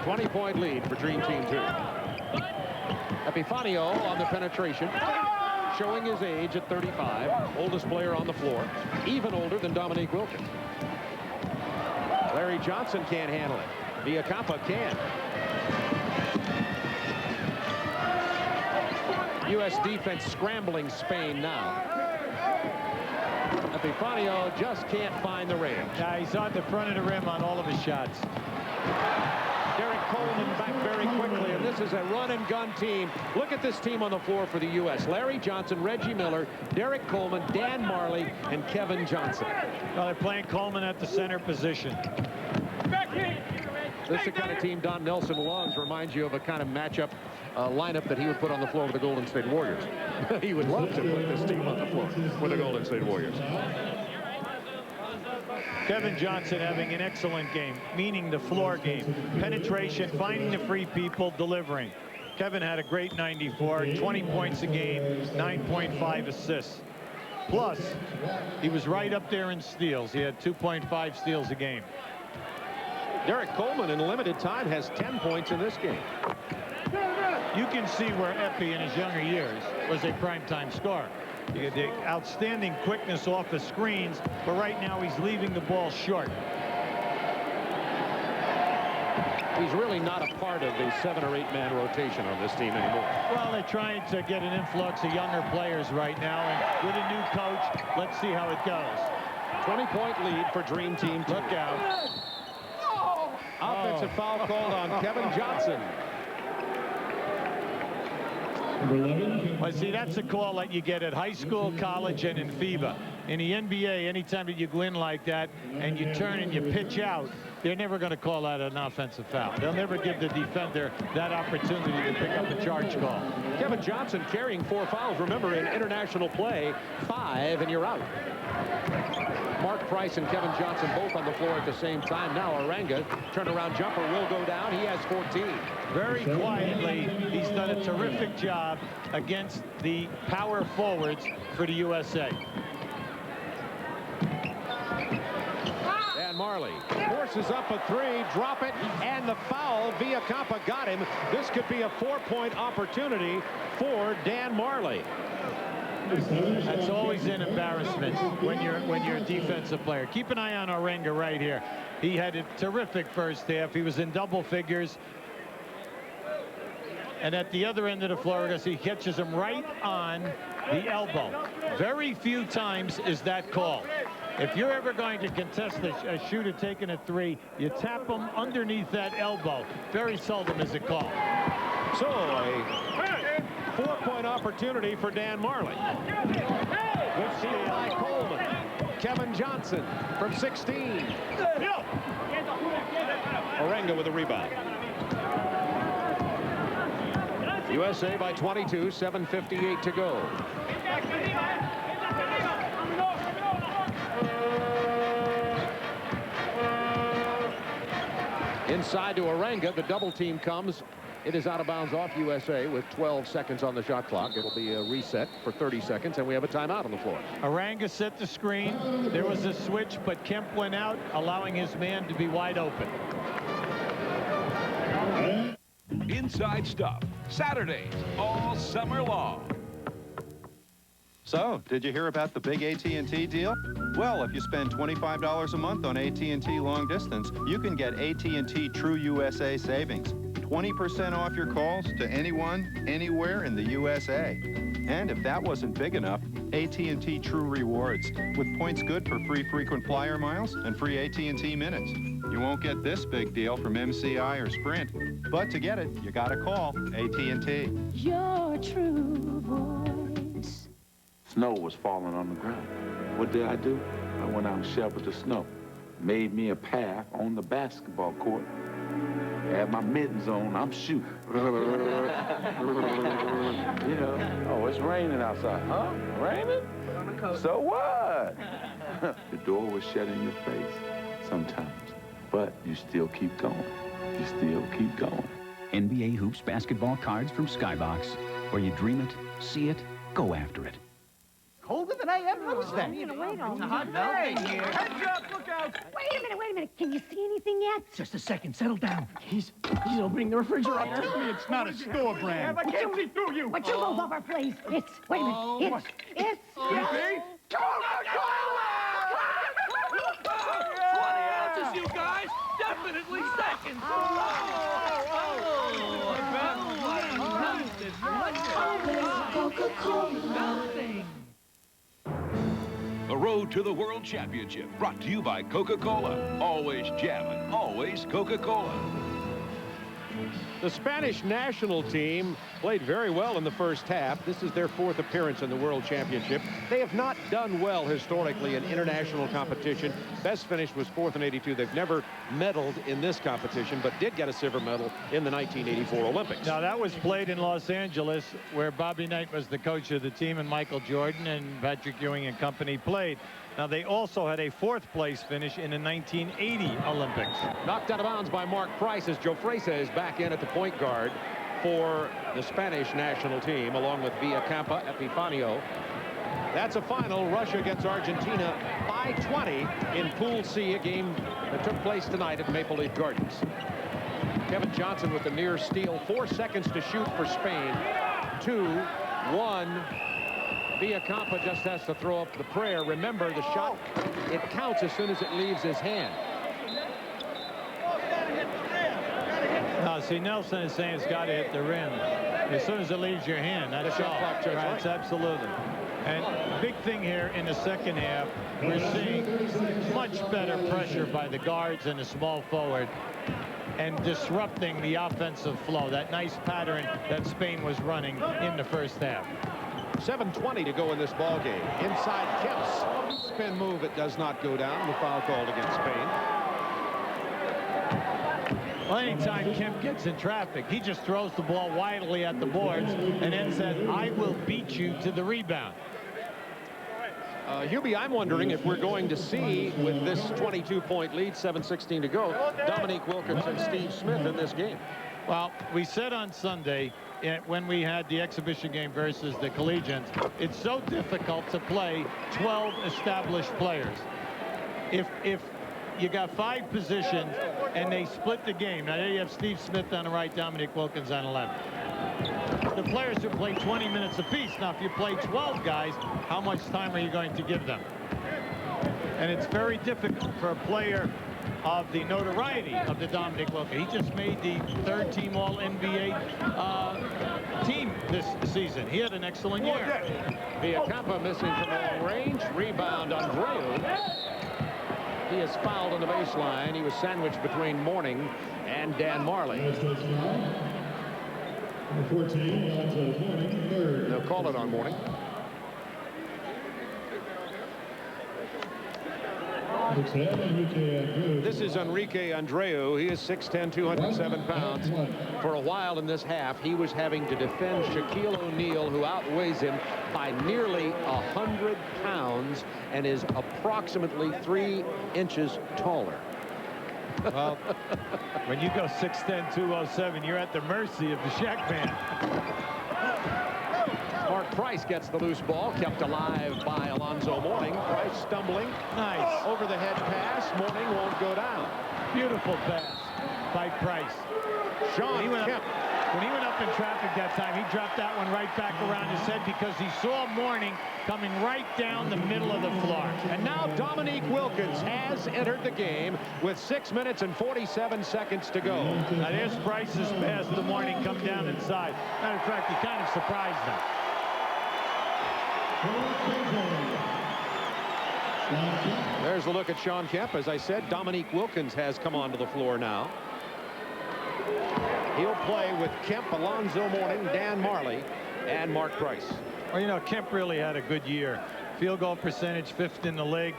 20-point lead for Dream Team 2. Epifanio on the penetration, showing his age at 35, oldest player on the floor, even older than Dominique Wilkins. Larry Johnson can't handle it. Villacampa can. U.S. defense scrambling Spain now. Epifanio just can't find the rail. Yeah, he's on the front of the rim on all of his shots. Derek Coleman back very quickly, and this is a run-and-gun team. Look at this team on the floor for the U.S. Larry Johnson, Reggie Miller, Derek Coleman, Dan Marley, and Kevin Johnson. Well, they're playing Coleman at the center position. This is the kind of team Don Nelson loves. Reminds you of a kind of matchup lineup that he would put on the floor with the Golden State Warriors. He would love to put this team on the floor with the Golden State Warriors. Kevin Johnson having an excellent game, meaning the floor game. Penetration, finding the free people, delivering. Kevin had a great 94, 20 points a game, 9.5 assists. Plus, he was right up there in steals. He had 2.5 steals a game. Derek Coleman in limited time has 10 points in this game. You can see where Epi in his younger years was a primetime scorer. You get the outstanding quickness off the screens, but right now he's leaving the ball short. He's really not a part of the 7- or 8-man rotation on this team anymore. Well, they're trying to get an influx of younger players right now, and with a new coach, let's see how it goes. 20-point lead for Dream Team 2. Look out. Offensive foul called on Kevin Johnson. Well, see, that's a call that you get at high school, college, and in FIBA. In the NBA, anytime that you go in like that and you turn and you pitch out, they're never going to call that an offensive foul. They'll never give the defender that opportunity to pick up a charge call. Kevin Johnson carrying 4 fouls. Remember, in international play, 5 and you're out. Mark Price and Kevin Johnson both on the floor at the same time. Now Arenga, turnaround jumper will go down. He has 14. Very quietly, he's done a terrific job against the power forwards for the USA. Dan Marley forces up a three, drop it, and the foul. Villacampa got him. This could be a 4-point opportunity for Dan Marley. That's always an embarrassment when you're a defensive player. Keep an eye on Arenga right here. He had a terrific first half. He was in double figures. And at the other end of the floor, he catches him right on the elbow. Very few times is that called. If you're ever going to contest a shooter taking a three, you tap him underneath that elbow. Very seldom is it called. So a 4-point opportunity for Dan Marley. Good steal by Coleman. Kevin Johnson from 16. Arenga with a rebound. USA by 22, 7:58 to go. Inside to Arenga, the double team comes. It is out of bounds off USA with 12 seconds on the shot clock. It'll be a reset for 30 seconds, and we have a timeout on the floor. Arenga set the screen. There was a switch, but Kemp went out, allowing his man to be wide open. Inside Stuff, Saturdays, all summer long. So, did you hear about the big AT&T deal? Well, if you spend $25 a month on AT&T long distance, you can get AT&T True USA savings. 20% off your calls to anyone, anywhere in the USA. And if that wasn't big enough, AT&T True Rewards, with points good for free frequent flyer miles and free AT&T minutes. You won't get this big deal from MCI or Sprint, but to get it, you gotta call AT&T. Your true voice. Snow was falling on the ground. What did I do? I went out and shoveled the snow. Made me a path on the basketball court. Had my mittens on, I'm shooting. You know, oh, it's raining outside. Huh? Raining? So what? The door was shut in your face sometimes, but you still keep going. You still keep going. NBA Hoops basketball cards from Skybox, where you dream it, see it, go after it. Colder than I ever was then. Wait It's a hot melting here. Heads up, look out. Wait a minute. Can you see anything yet? Just a second, settle down. He's opening the refrigerator. Tell me it's not a store brand. I can't see through you. But you move over, please. Wait a minute. It's. You see? Come on, 20 ounces, you guys. Definitely seconds. The road to the World Championship, brought to you by Coca-Cola. Always jamming, always Coca-Cola. The Spanish national team played very well in the first half. This is their 4th appearance in the World Championship. They have not done well historically in international competition. Best finish was 4th in '82. They've never medaled in this competition, but did get a silver medal in the 1984 Olympics. Now, that was played in Los Angeles, where Bobby Knight was the coach of the team, and Michael Jordan and Patrick Ewing and company played. Now, they also had a 4th place finish in the 1980 Olympics. Knocked out of bounds by Mark Price as Joe Fresa is back in at the point guard for the Spanish national team, along with Villacampa, Epifanio. That's a final. Russia gets Argentina by 20 in Pool C, a game that took place tonight at Maple Leaf Gardens. Kevin Johnson with the near steal. 4 seconds to shoot for Spain. 2, 1. Villacampa just has to throw up the prayer. Remember, the shot, it counts as soon as it leaves his hand. Now, see, Nelson is saying it's got to hit the rim as soon as it leaves your hand. That's all. Right, absolutely. And big thing here in the second half, we're seeing much better pressure by the guards and the small forward, and disrupting the offensive flow, that nice pattern that Spain was running in the first half. 7:20 to go in this ball game. Inside Kemp's spin move, it does not go down. The foul called against Spain. Well, anytime Kemp gets in traffic, he just throws the ball widely at the boards and then says, I will beat you to the rebound. Hubie, I'm wondering if we're going to see, with this 22-point lead, 7:16 to go, Dominique Wilkins and Steve Smith in this game. Well, we said on Sunday, when we had the exhibition game versus the Collegians, it's so difficult to play 12 established players. If you got 5 positions and they split the game. Now there you have Steve Smith on the right, Dominique Wilkins on the left. The players who play 20 minutes apiece. Now if you play 12 guys, how much time are you going to give them? And it's very difficult for a player of the notoriety of the Dominique Wilkins. He just made the 3rd-team All-NBA team this season. He had an excellent year. Villacampa missing from long range. Rebound on Abreu. He is fouled on the baseline. He was sandwiched between Mourning and Dan Marley. They'll call it on Mourning. This is Enrique Andreu. He is 6'10", 207 pounds. For a while in this half, he was having to defend Shaquille O'Neal, who outweighs him by nearly 100 pounds and is approximately 3 inches taller. Well, when you go 6'10", 207, you're at the mercy of the Shaq man. Mark Price gets the loose ball, kept alive by Alonzo Mourning. Price stumbling. Nice. Over the head pass. Mourning won't go down. Beautiful pass by Price. Sean Kemp. When he went up in traffic that time, he dropped that one right back around his head because he saw Mourning coming right down the middle of the floor. And now Dominique Wilkins has entered the game with 6 minutes and 47 seconds to go. Now there's Price's pass to Mourning come down inside. Matter of fact, he kind of surprised him. There's a look at Sean Kemp. As I said, Dominique Wilkins has come onto the floor now. He'll play with Kemp, Alonzo Mourning, Dan Marley, and Mark Price. Well, you know, Kemp really had a good year. Field goal percentage, 5th in the league.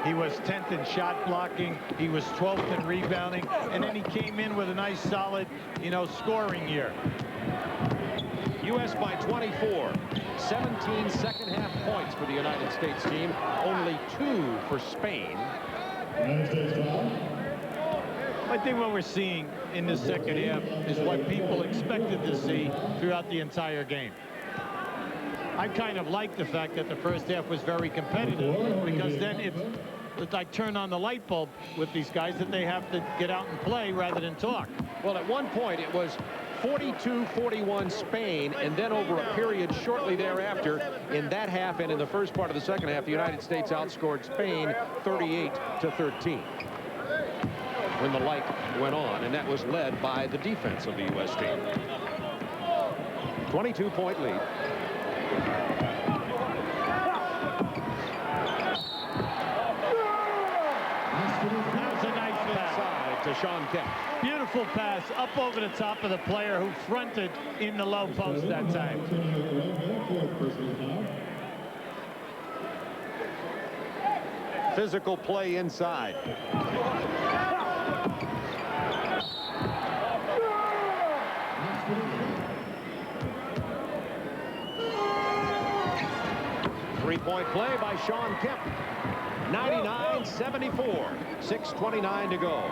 He was 10th in shot blocking. He was 12th in rebounding. And then he came in with a nice, solid, you know, scoring year. U.S. by 24. 17 second-half points for the United States team. Only 2 for Spain. I think what we're seeing in the second half is what people expected to see throughout the entire game. I kind of like the fact that the first half was very competitive, because then it's like turn on the light bulb with these guys that they have to get out and play rather than talk. Well, at one point it was 42-41 Spain, and then over a period shortly thereafter, in that half and in the first part of the second half, the United States outscored Spain 38-13. When the light went on, and that was led by the defense of the U.S. team. 22-point lead. That was a nice pass. Inside to Sean Kemp. Beautiful pass up over the top of the player who fronted in the low post that time. Physical play inside. Three-point play by Sean Kemp. 99-74. 6:29 to go.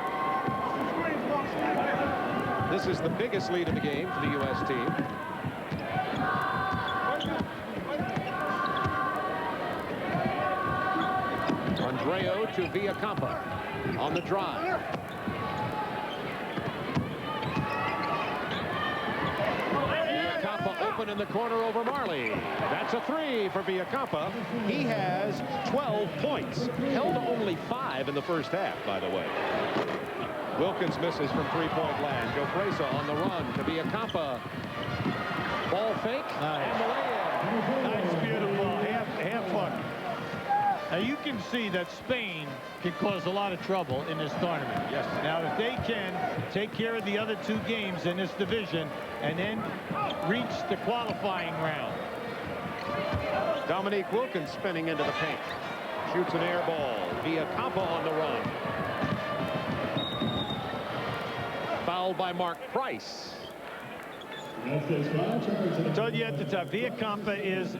This is the biggest lead in the game for the U.S. team. Andreu to Villacampa on the drive. Villacampa open in the corner over Marley. That's a 3 for Villacampa. He has 12 points. Held to only 5 in the first half, by the way. Wilkins misses from three-point land. Joe Fresa on the run to Villacampa. Ball fake. And the lay-in. Nice, beautiful. Half hook. Now you can see that Spain can cause a lot of trouble in this tournament. Yes. Now if they can take care of the other 2 games in this division and then reach the qualifying round. Dominique Wilkins spinning into the paint. Shoots an air ball. Villacampa on the run. Fouled by Mark Price. I told you at the top, Villacampa is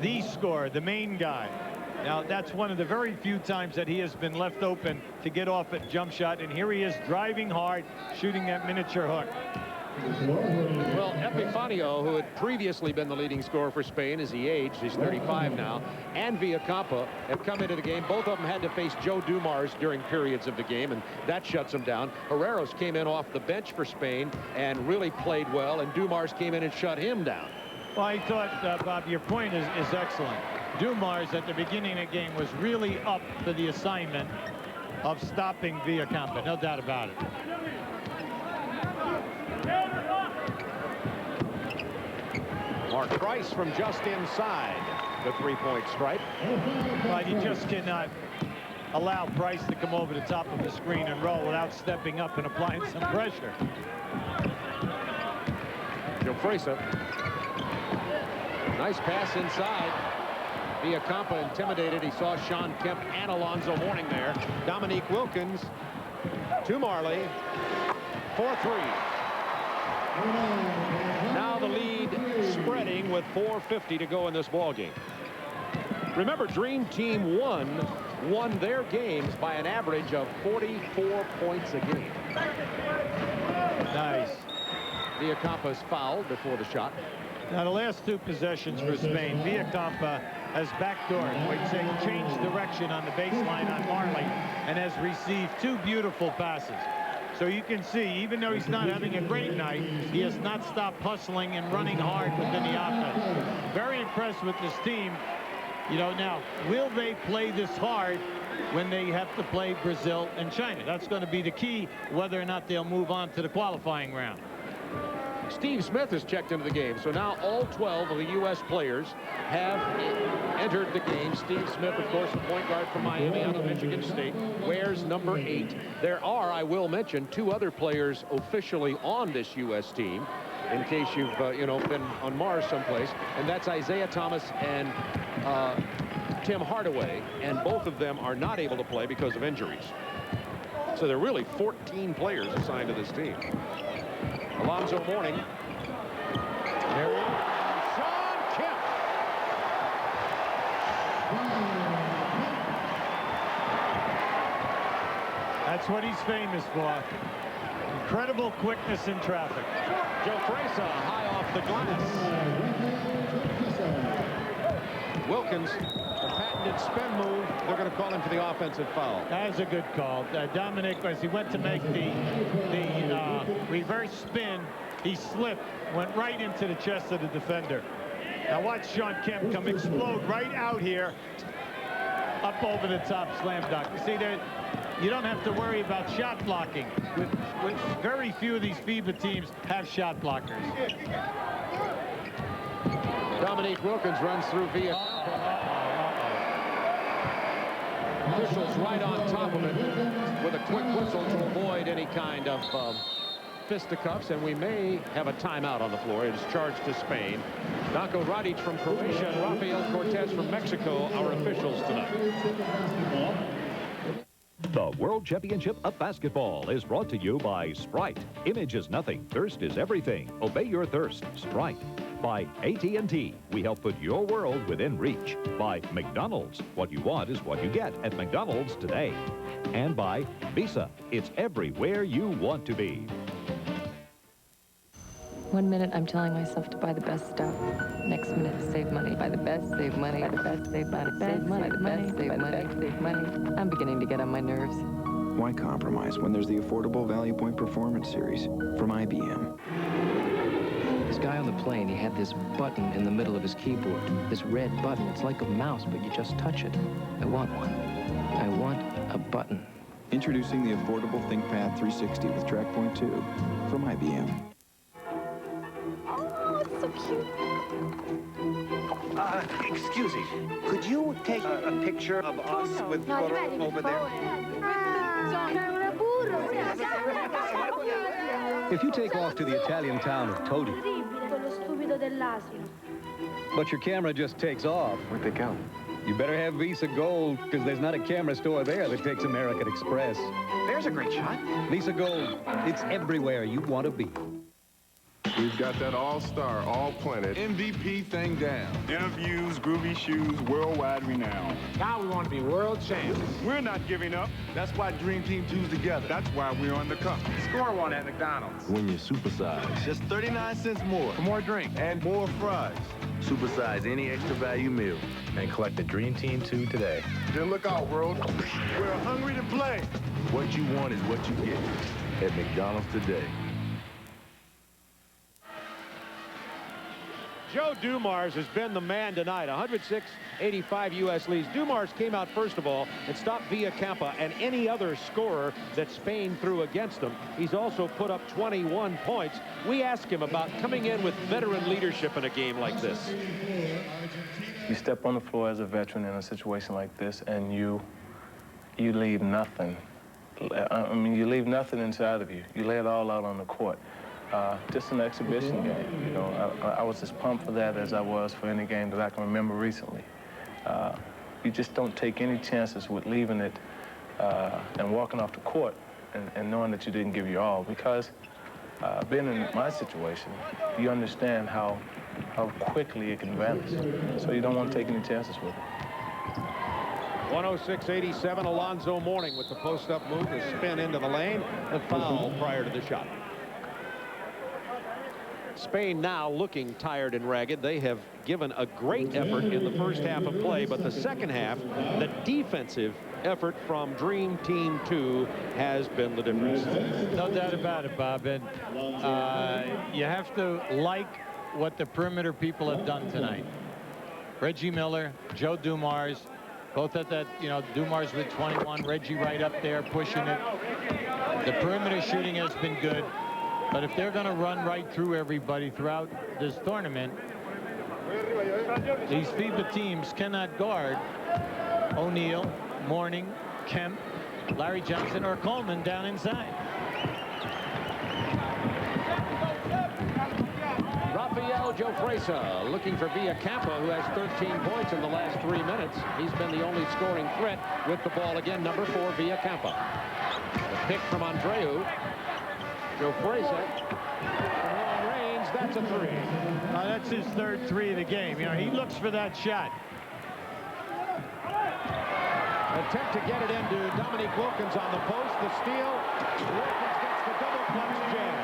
the scorer, the main guy. Now, that's one of the very few times that he has been left open to get off at jump shot, and here he is driving hard, shooting that miniature hook. Well, Epifanio, who had previously been the leading scorer for Spain as he aged, he's 35 now, and Villacampa have come into the game. Both of them had to face Joe Dumars during periods of the game, and that shuts them down. Herreros came in off the bench for Spain and really played well, and Dumars came in and shut him down. Well, I thought, Bob, your point is excellent. Dumars at the beginning of the game was really up for the assignment of stopping Villacampa, no doubt about it. Mark Price from just inside the three-point stripe. But you just cannot allow Price to come over the top of the screen and roll without stepping up and applying some pressure. Gilfresa. Nice pass inside. Villacampa intimidated. He saw Sean Kemp and Alonzo Mourning there. Dominique Wilkins to Marley. 4-3. Now the lead spreading with 4:50 to go in this ball game. Remember, Dream Team 1 won their games by an average of 44 points a game. Nice. Villacampa's fouled before the shot. Now the last two possessions for Spain, Villacampa has backdoored, or say changed direction on the baseline on Marley, and has received two beautiful passes. So you can see, even though he's not having a great night, he has not stopped hustling and running hard within the offense. Very impressed with this team. You know, now, will they play this hard when they have to play Brazil and China? That's going to be the key, whether or not they'll move on to the qualifying round. Steve Smith has checked into the game, so now all 12 of the U.S. players have entered the game. Steve Smith, of course, the point guard from Miami out of Michigan State, wears number 8. There are, I will mention, 2 other players officially on this U.S. team, in case you've, been on Mars someplace, and that's Isaiah Thomas and Tim Hardaway, and both of them are not able to play because of injuries. So there are really 14 players assigned to this team. Alonzo Mourning. There he is. Sean Kemp. That's what he's famous for. Incredible quickness in traffic. Gilfresa high off the glass. Wilkins, the patented spin move. They're going to call him for the offensive foul. That was a good call. Dominic, as he went to make the reverse spin, he slipped, went right into the chest of the defender. Now watch Sean Kemp come explode right out here, up over the top, slam dunk. You see there, you don't have to worry about shot blocking. With very few of these FIBA teams have shot blockers. Dominique Wilkins runs through via. Officials right on top of it with a quick whistle to avoid any kind of fisticuffs, and we may have a timeout on the floor. It is charged to Spain. Danko Radic from Croatia and Rafael Cortez from Mexico, our officials tonight. The World Championship of Basketball is brought to you by Sprite. Image is nothing. Thirst is everything. Obey your thirst. Sprite. By AT&T. We help put your world within reach. By McDonald's. What you want is what you get at McDonald's today. And by Visa. It's everywhere you want to be. 1 minute, I'm telling myself to buy the best stuff. Next minute, save money. Buy the best, save money. Buy the best, save money. Save money. Buy the best, save money. Save money. I'm beginning to get on my nerves. Why compromise when there's the affordable Value Point Performance Series from IBM? This guy on the plane, he had this button in the middle of his keyboard. This red button. It's like a mouse, but you just touch it. I want one. I want a button. Introducing the affordable ThinkPad 360 with TrackPoint 2 from IBM. So cute. Excuse me. Could you take a picture of us with Roro over there? If you take off to the Italian town of Todi, but your camera just takes off. Where'd they go? You better have Visa Gold, because there's not a camera store there that takes American Express. There's a great shot. Visa Gold, it's everywhere you want to be. We've got that all-star, all-planet MVP thing down. Interviews, groovy shoes, worldwide renown. Now we want to be world champions. We're not giving up. That's why Dream Team 2's together. That's why we're on the come. Score one at McDonald's. When you supersize, just 39 cents more for more drink and more fries. Supersize any extra value meal and collect the Dream Team 2 today. Then look out, world. We're hungry to play. What you want is what you get at McDonald's today. Joe Dumars has been the man tonight. 106-85 U.S. leads. Dumars came out first of all and stopped Villacampa and any other scorer that Spain threw against him. He's also put up 21 points. We asked him about coming in with veteran leadership in a game like this. You step on the floor as a veteran in a situation like this, and you leave nothing. I mean, you leave nothing inside of you. You lay it all out on the court. Just an exhibition game. You know, I was as pumped for that as I was for any game that I can remember recently. You just don't take any chances with leaving it and walking off the court and knowing that you didn't give your all, because being in my situation, you understand how quickly it can vanish. So you don't want to take any chances with it. 106-87, Alonzo Mourning with the post-up move, the spin into the lane, the foul prior to the shot. Spain now looking tired and ragged. They have given a great effort in the first half of play, but the second half, the defensive effort from Dream Team 2 has been the difference. No doubt about it, Bob. And you have to like what the perimeter people have done tonight. Reggie Miller, Joe Dumars, both at that, you know, Dumars with 21, Reggie right up there pushing it. The perimeter shooting has been good. But if they're going to run right through everybody throughout this tournament, these FIBA teams cannot guard O'Neal, Mourning, Kemp, Larry Johnson, or Coleman down inside. Rafael Jofresa looking for Villacampa, who has 13 points in the last 3 minutes. He's been the only scoring threat with the ball again. Number 4, Villacampa. The pick from Andreu. Jofresa from long range, that's a 3. That's his third 3 of the game. You know, he looks for that shot. Attempt to get it into Dominique Wilkins on the post. The steal. Wilkins gets the double clutch jam.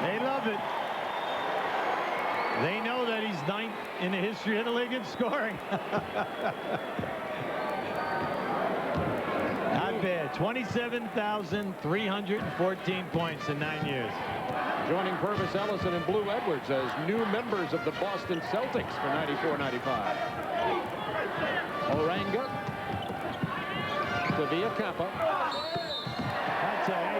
They love it. They know that he's 9th in the history of the league in scoring. Not bad. 27,314 points in 9 years. Joining Purvis Ellison and Blue Edwards as new members of the Boston Celtics for 94-95. Oranga to Villacampa.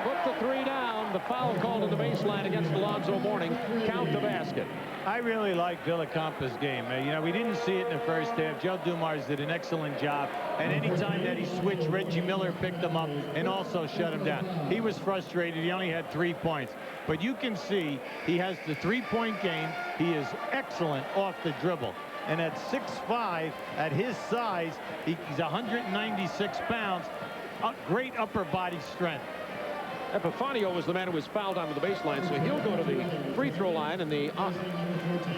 Put the 3 down. The foul called in the baseline against Alonzo Mourning. Count the basket. I really like Villacampa's game. You know, we didn't see it in the first half. Joe Dumars did an excellent job. And any time that he switched, Reggie Miller picked him up and also shut him down. He was frustrated. He only had 3 points. But you can see he has the 3-point game. He is excellent off the dribble. And at 6'5", at his size, he's 196 pounds. Great upper body strength. Epifanio was the man who was fouled onto the baseline, so he'll go to the free throw line and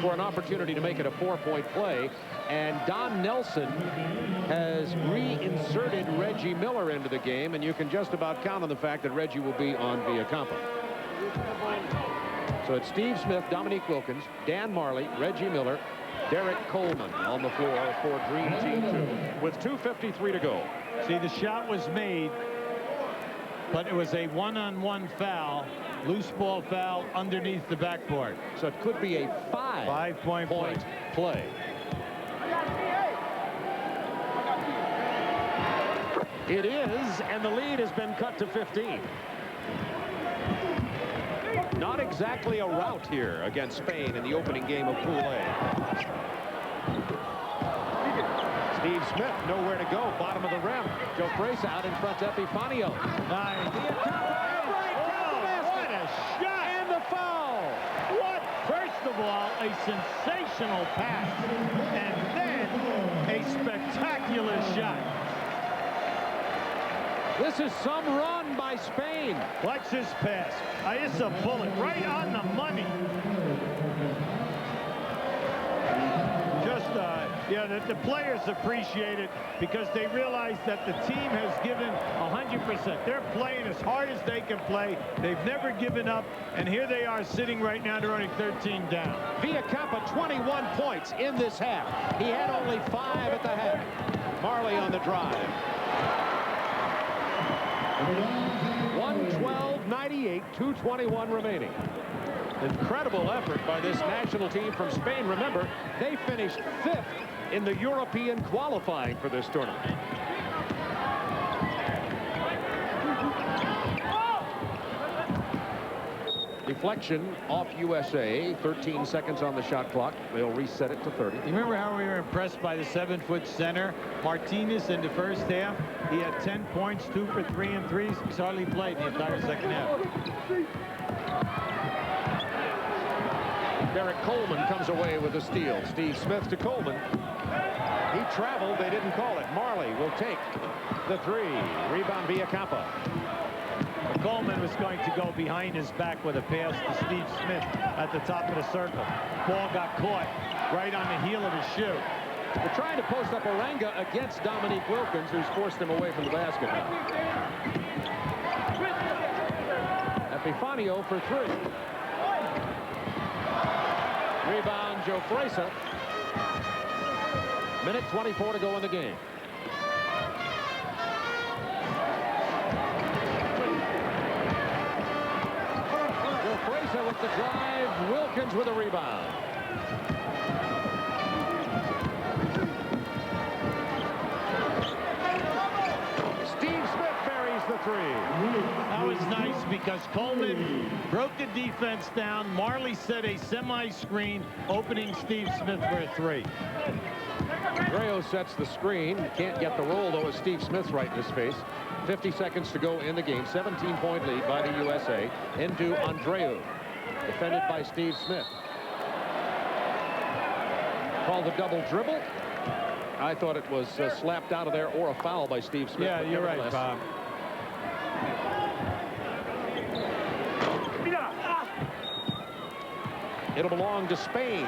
for an opportunity to make it a 4-point play. And Don Nelson has reinserted Reggie Miller into the game, and you can just about count on the fact that Reggie will be on Villacampa. So it's Steve Smith, Dominique Wilkins, Dan Marley, Reggie Miller, Derek Coleman on the floor for Dream Team 2 with 2:53 to go. See, the shot was made, but it was a one-on-one foul, loose ball foul underneath the backboard. So it could be a 5-point play. It is, and the lead has been cut to 15. Not exactly a rout here against Spain in the opening game of Pool A. Steve Smith nowhere to go, bottom of the rim. Jofresa out in front to Epifanio. Nice. What a shot! And the foul! What? First of all, a sensational pass, and then a spectacular shot. This is some run by Spain. Watch this pass. It's a bullet right on the money. Just, the players appreciate it because they realize that the team has given 100%. They're playing as hard as they can play. They've never given up, and here they are sitting right now. They're only 13 down. Villacampa, 21 points in this half. He had only 5 at the half. Marley on the drive. 112-98, 2:21 remaining. Incredible effort by this national team from Spain. Remember, they finished 5th in the European qualifying for this tournament. Deflection off USA. 13 seconds on the shot clock. They'll reset it to 30. You remember how we were impressed by the 7-foot center Martinez in the first half? He had 10 points, 2 for 3 and 3s. He's hardly played the entire second half. Derek Coleman comes away with a steal. Steve Smith to Coleman. He traveled. They didn't call it. Marley will take the 3. Rebound Villacampa. Coleman was going to go behind his back with a pass to Steve Smith at the top of the circle. Ball got caught right on the heel of his shoe. They're trying to post up Oranga against Dominique Wilkins, who's forced him away from the basket. Epifanio for 3. Rebound, Joe Fraser. Minute 24 to go in the game. Joe Fraser with the drive. Wilkins with a rebound. Steve Smith buries the 3. That was nice because Coleman broke the defense down. Marley set a semi-screen, opening Steve Smith for a 3. Andreu sets the screen. Can't get the roll, though, as Steve Smith's right in his face. 50 seconds to go in the game. 17-point lead by the USA. Into Andreu. Defended by Steve Smith. Called the double dribble. I thought it was slapped out of there or a foul by Steve Smith. Yeah, you're right, Bob. It'll belong to Spain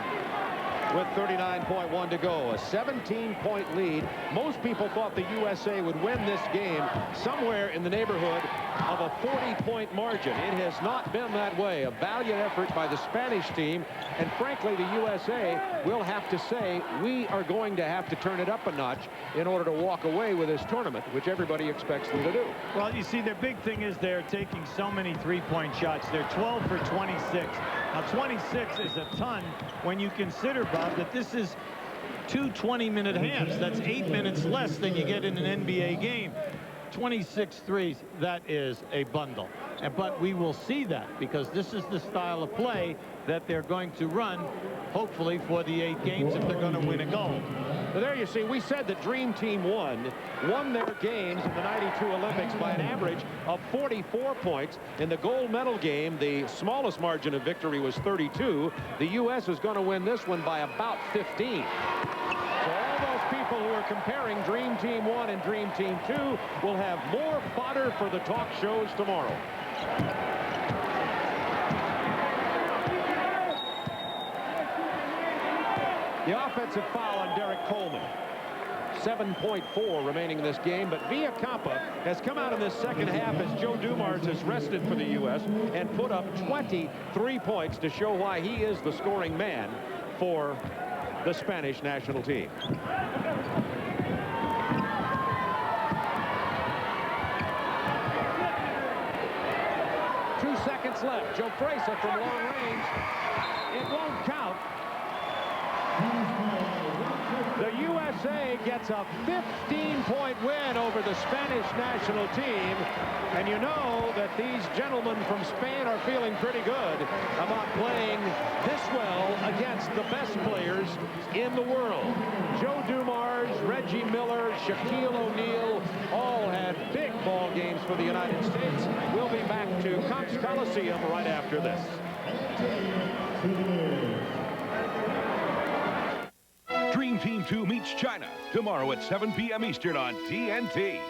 with 39.1 to go. A 17-point lead. Most people thought the USA would win this game somewhere in the neighborhood of a 40-point margin. It has not been that way. A valiant effort by the Spanish team. And frankly, the USA will have to say, we are going to have to turn it up a notch in order to walk away with this tournament, which everybody expects them to do. Well, you see, their big thing is they're taking so many three-point shots. They're 12 for 26. Now, 26 is a ton when you consider, Bob, that this is 2 20-minute halves. That's 8 minutes less than you get in an NBA game. 26 threes, that is a bundle. But we will see that because this is the style of play that they're going to run, hopefully, for the 8 games if they're going to win a gold. Well, there you see, we said the Dream Team won their games in the '92 Olympics by an average of 44 points. In the gold medal game, the smallest margin of victory was 32. The U.S. is going to win this one by about 15. So all those people who are comparing Dream Team 1 and Dream Team 2 will have more fodder for the talk shows tomorrow. The offensive foul on Derek Coleman. 7.4 remaining in this game, but Villacampa has come out in this second half as Joe Dumars has rested for the U.S. and put up 23 points to show why he is the scoring man for the Spanish national team. Two seconds left. Joe Fraser from long range. It won't count. The USA gets a 15-point win over the Spanish national team. And you know that these gentlemen from Spain are feeling pretty good about playing this well against the best players in the world. Joe Dumars, Reggie Miller, Shaquille O'Neal all had big ball games for the United States. We'll be back to Cox Coliseum right after this. Dream Team 2 meets China tomorrow at 7 p.m. Eastern on TNT.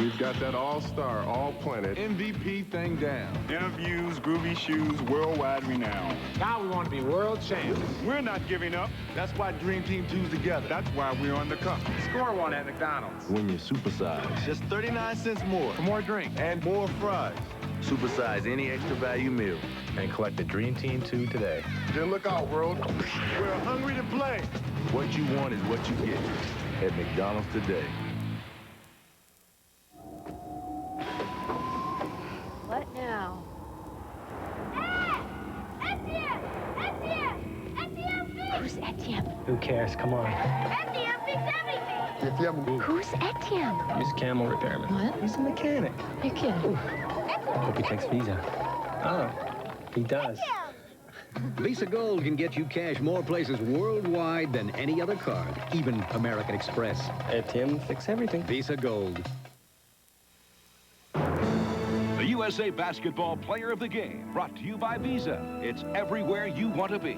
We've got that all-star, all-planet MVP thing down. Interviews, groovy shoes, worldwide renown. Now we want to be world champions. We're not giving up. That's why Dream Team 2's together. That's why we're on the cusp. Score one at McDonald's. When you supersize. Just 39 cents more. For more drink and more fries. Supersize any extra value meal. And collect the Dream Team 2 today. Then look out, world. We're hungry to play. What you want is what you get at McDonald's today. What now? Who's Etienne? Who cares? Come on. Etienne fix everything. Who's Etienne? He's a camel repairman. What? He's a mechanic. You're kidding. Hope he takes Visa. Oh, he does. Visa Gold can get you cash more places worldwide than any other card, even American Express. ATM fix everything. Visa Gold. The USA Basketball Player of the Game, brought to you by Visa. It's everywhere you want to be.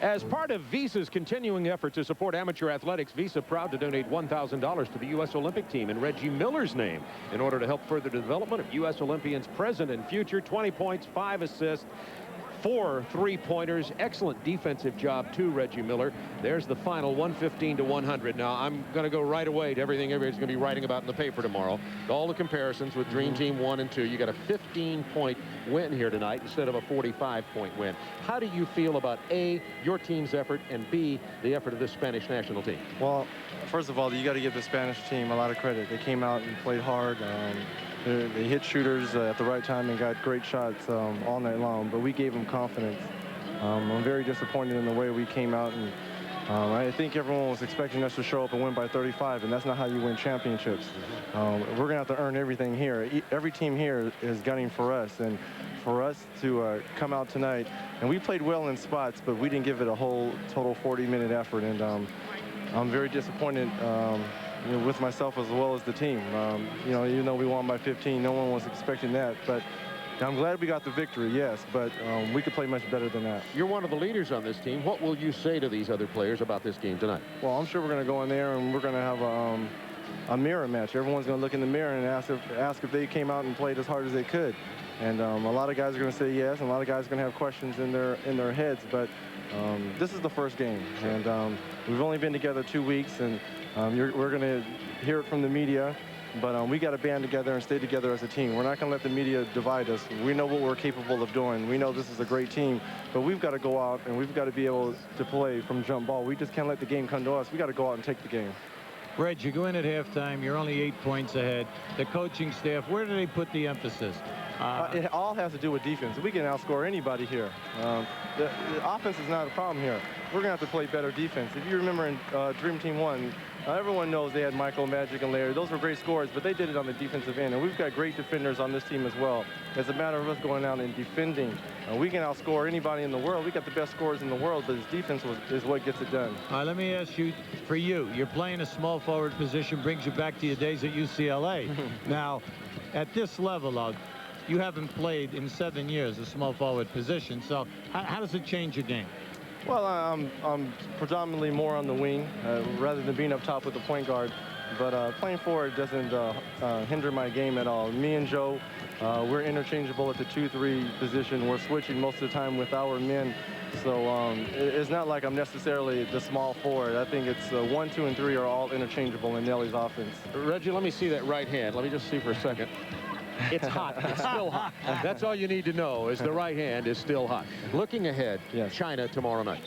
As part of Visa's continuing effort to support amateur athletics, Visa proud to donate $1,000 to the U.S. Olympic team in Reggie Miller's name in order to help further the development of U.S. Olympians present and future. 20 points, 5 assists, 4 three-pointers. Excellent defensive job, too, Reggie Miller. There's the final, 115-100. Now, I'm going to go right away to everything everybody's going to be writing about in the paper tomorrow. All the comparisons with Dream Team 1 and 2. You got a 15-point win here tonight instead of a 45-point win. How do you feel about, A, your team's effort, and B, the effort of this Spanish national team? Well, first of all, you got to give the Spanish team a lot of credit. They came out and played hard. They hit shooters at the right time and got great shots all night long, but we gave them confidence. I'm very disappointed in the way we came out, and I think everyone was expecting us to show up and win by 35, and that's not how you win championships. We're going to have to earn everything here. Every team here is gunning for us, and for us to come out tonight, and we played well in spots, but we didn't give it a whole total 40-minute effort, and I'm very disappointed with myself as well as the team. Even though we won by 15, no one was expecting that, but I'm glad we got the victory, yes, but we could play much better than that. You're one of the leaders on this team. What will you say to these other players about this game tonight? Well, I'm sure we're going to go in there and we're going to have a mirror match. Everyone's going to look in the mirror and ask if they came out and played as hard as they could. And a lot of guys are going to say yes, and a lot of guys are going to have questions in their heads, but this is the first game, and we've only been together 2 weeks, and we're going to hear it from the media, but we got to band together and stay together as a team. We're not going to let the media divide us. We know what we're capable of doing. We know this is a great team, but we've got to go out and we've got to be able to play from jump ball. We just can't let the game come to us. We got to go out and take the game. Reg, you go in at halftime. You're only 8 points ahead. The coaching staff, where do they put the emphasis? It all has to do with defense. We can outscore anybody here. The offense is not a problem here. We're going to have to play better defense. If you remember in Dream Team 1, everyone knows they had Michael, Magic, and Larry. Those were great scorers, but they did it on the defensive end. And we've got great defenders on this team as well. It's a matter of us going out and defending. We can outscore anybody in the world. We got the best scorers in the world, but his defense is what gets it done. All right, let me ask you, for you're playing a small forward position, brings you back to your days at UCLA. Now, at this level, you haven't played in 7 years a small forward position, so how does it change your game? Well, I'm predominantly more on the wing rather than being up top with the point guard. But playing forward doesn't hinder my game at all. Me and Joe, we're interchangeable at the 2-3 position. We're switching most of the time with our men. So it's not like I'm necessarily the small forward. I think it's 1, 2, and 3 are all interchangeable in Nelly's offense. Reggie, let me see that right hand. Let me just see for a second. It's hot. It's still hot. That's all you need to know is the right hand is still hot. Looking ahead, yes. China tomorrow night.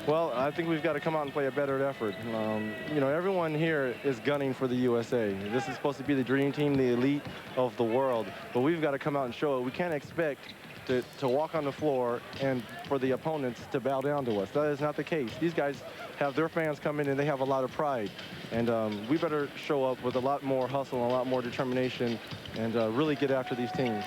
Well, I think we've got to come out and play a better effort. Everyone here is gunning for the USA. This is supposed to be the dream team, the elite of the world. But we've got to come out and show it. We can't expect to walk on the floor and for the opponents to bow down to us. That is not the case. These guys have their fans come in and they have a lot of pride. And we better show up with a lot more hustle and a lot more determination and really get after these teams.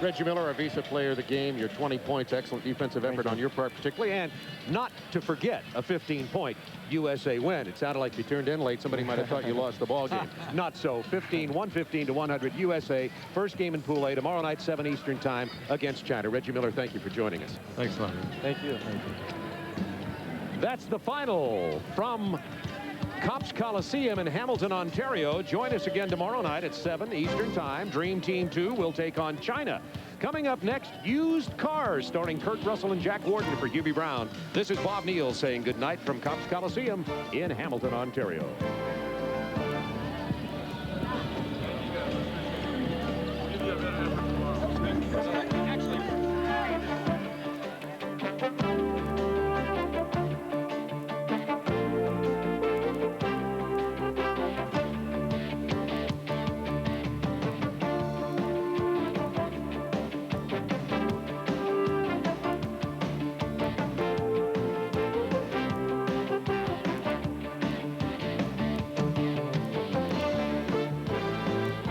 Reggie Miller, our Visa Player of the Game, your 20 points, excellent defensive effort on your part particularly, and not to forget a 15-point USA win. It sounded like you turned in late. Somebody might have thought you lost the ball game. Not so. 115-100 USA. First game in Pool A tomorrow night, 7 Eastern time against China. Reggie Miller, thank you for joining us. Thanks, Lonnie. Thank you. Thank you. That's the final from Copps Coliseum in Hamilton, Ontario. Join us again tomorrow night at 7 Eastern Time. Dream Team 2 will take on China. Coming up next, Used Cars, starring Kurt Russell and Jack Warden for Hubie Brown. This is Bob Neal saying good night from Copps Coliseum in Hamilton, Ontario.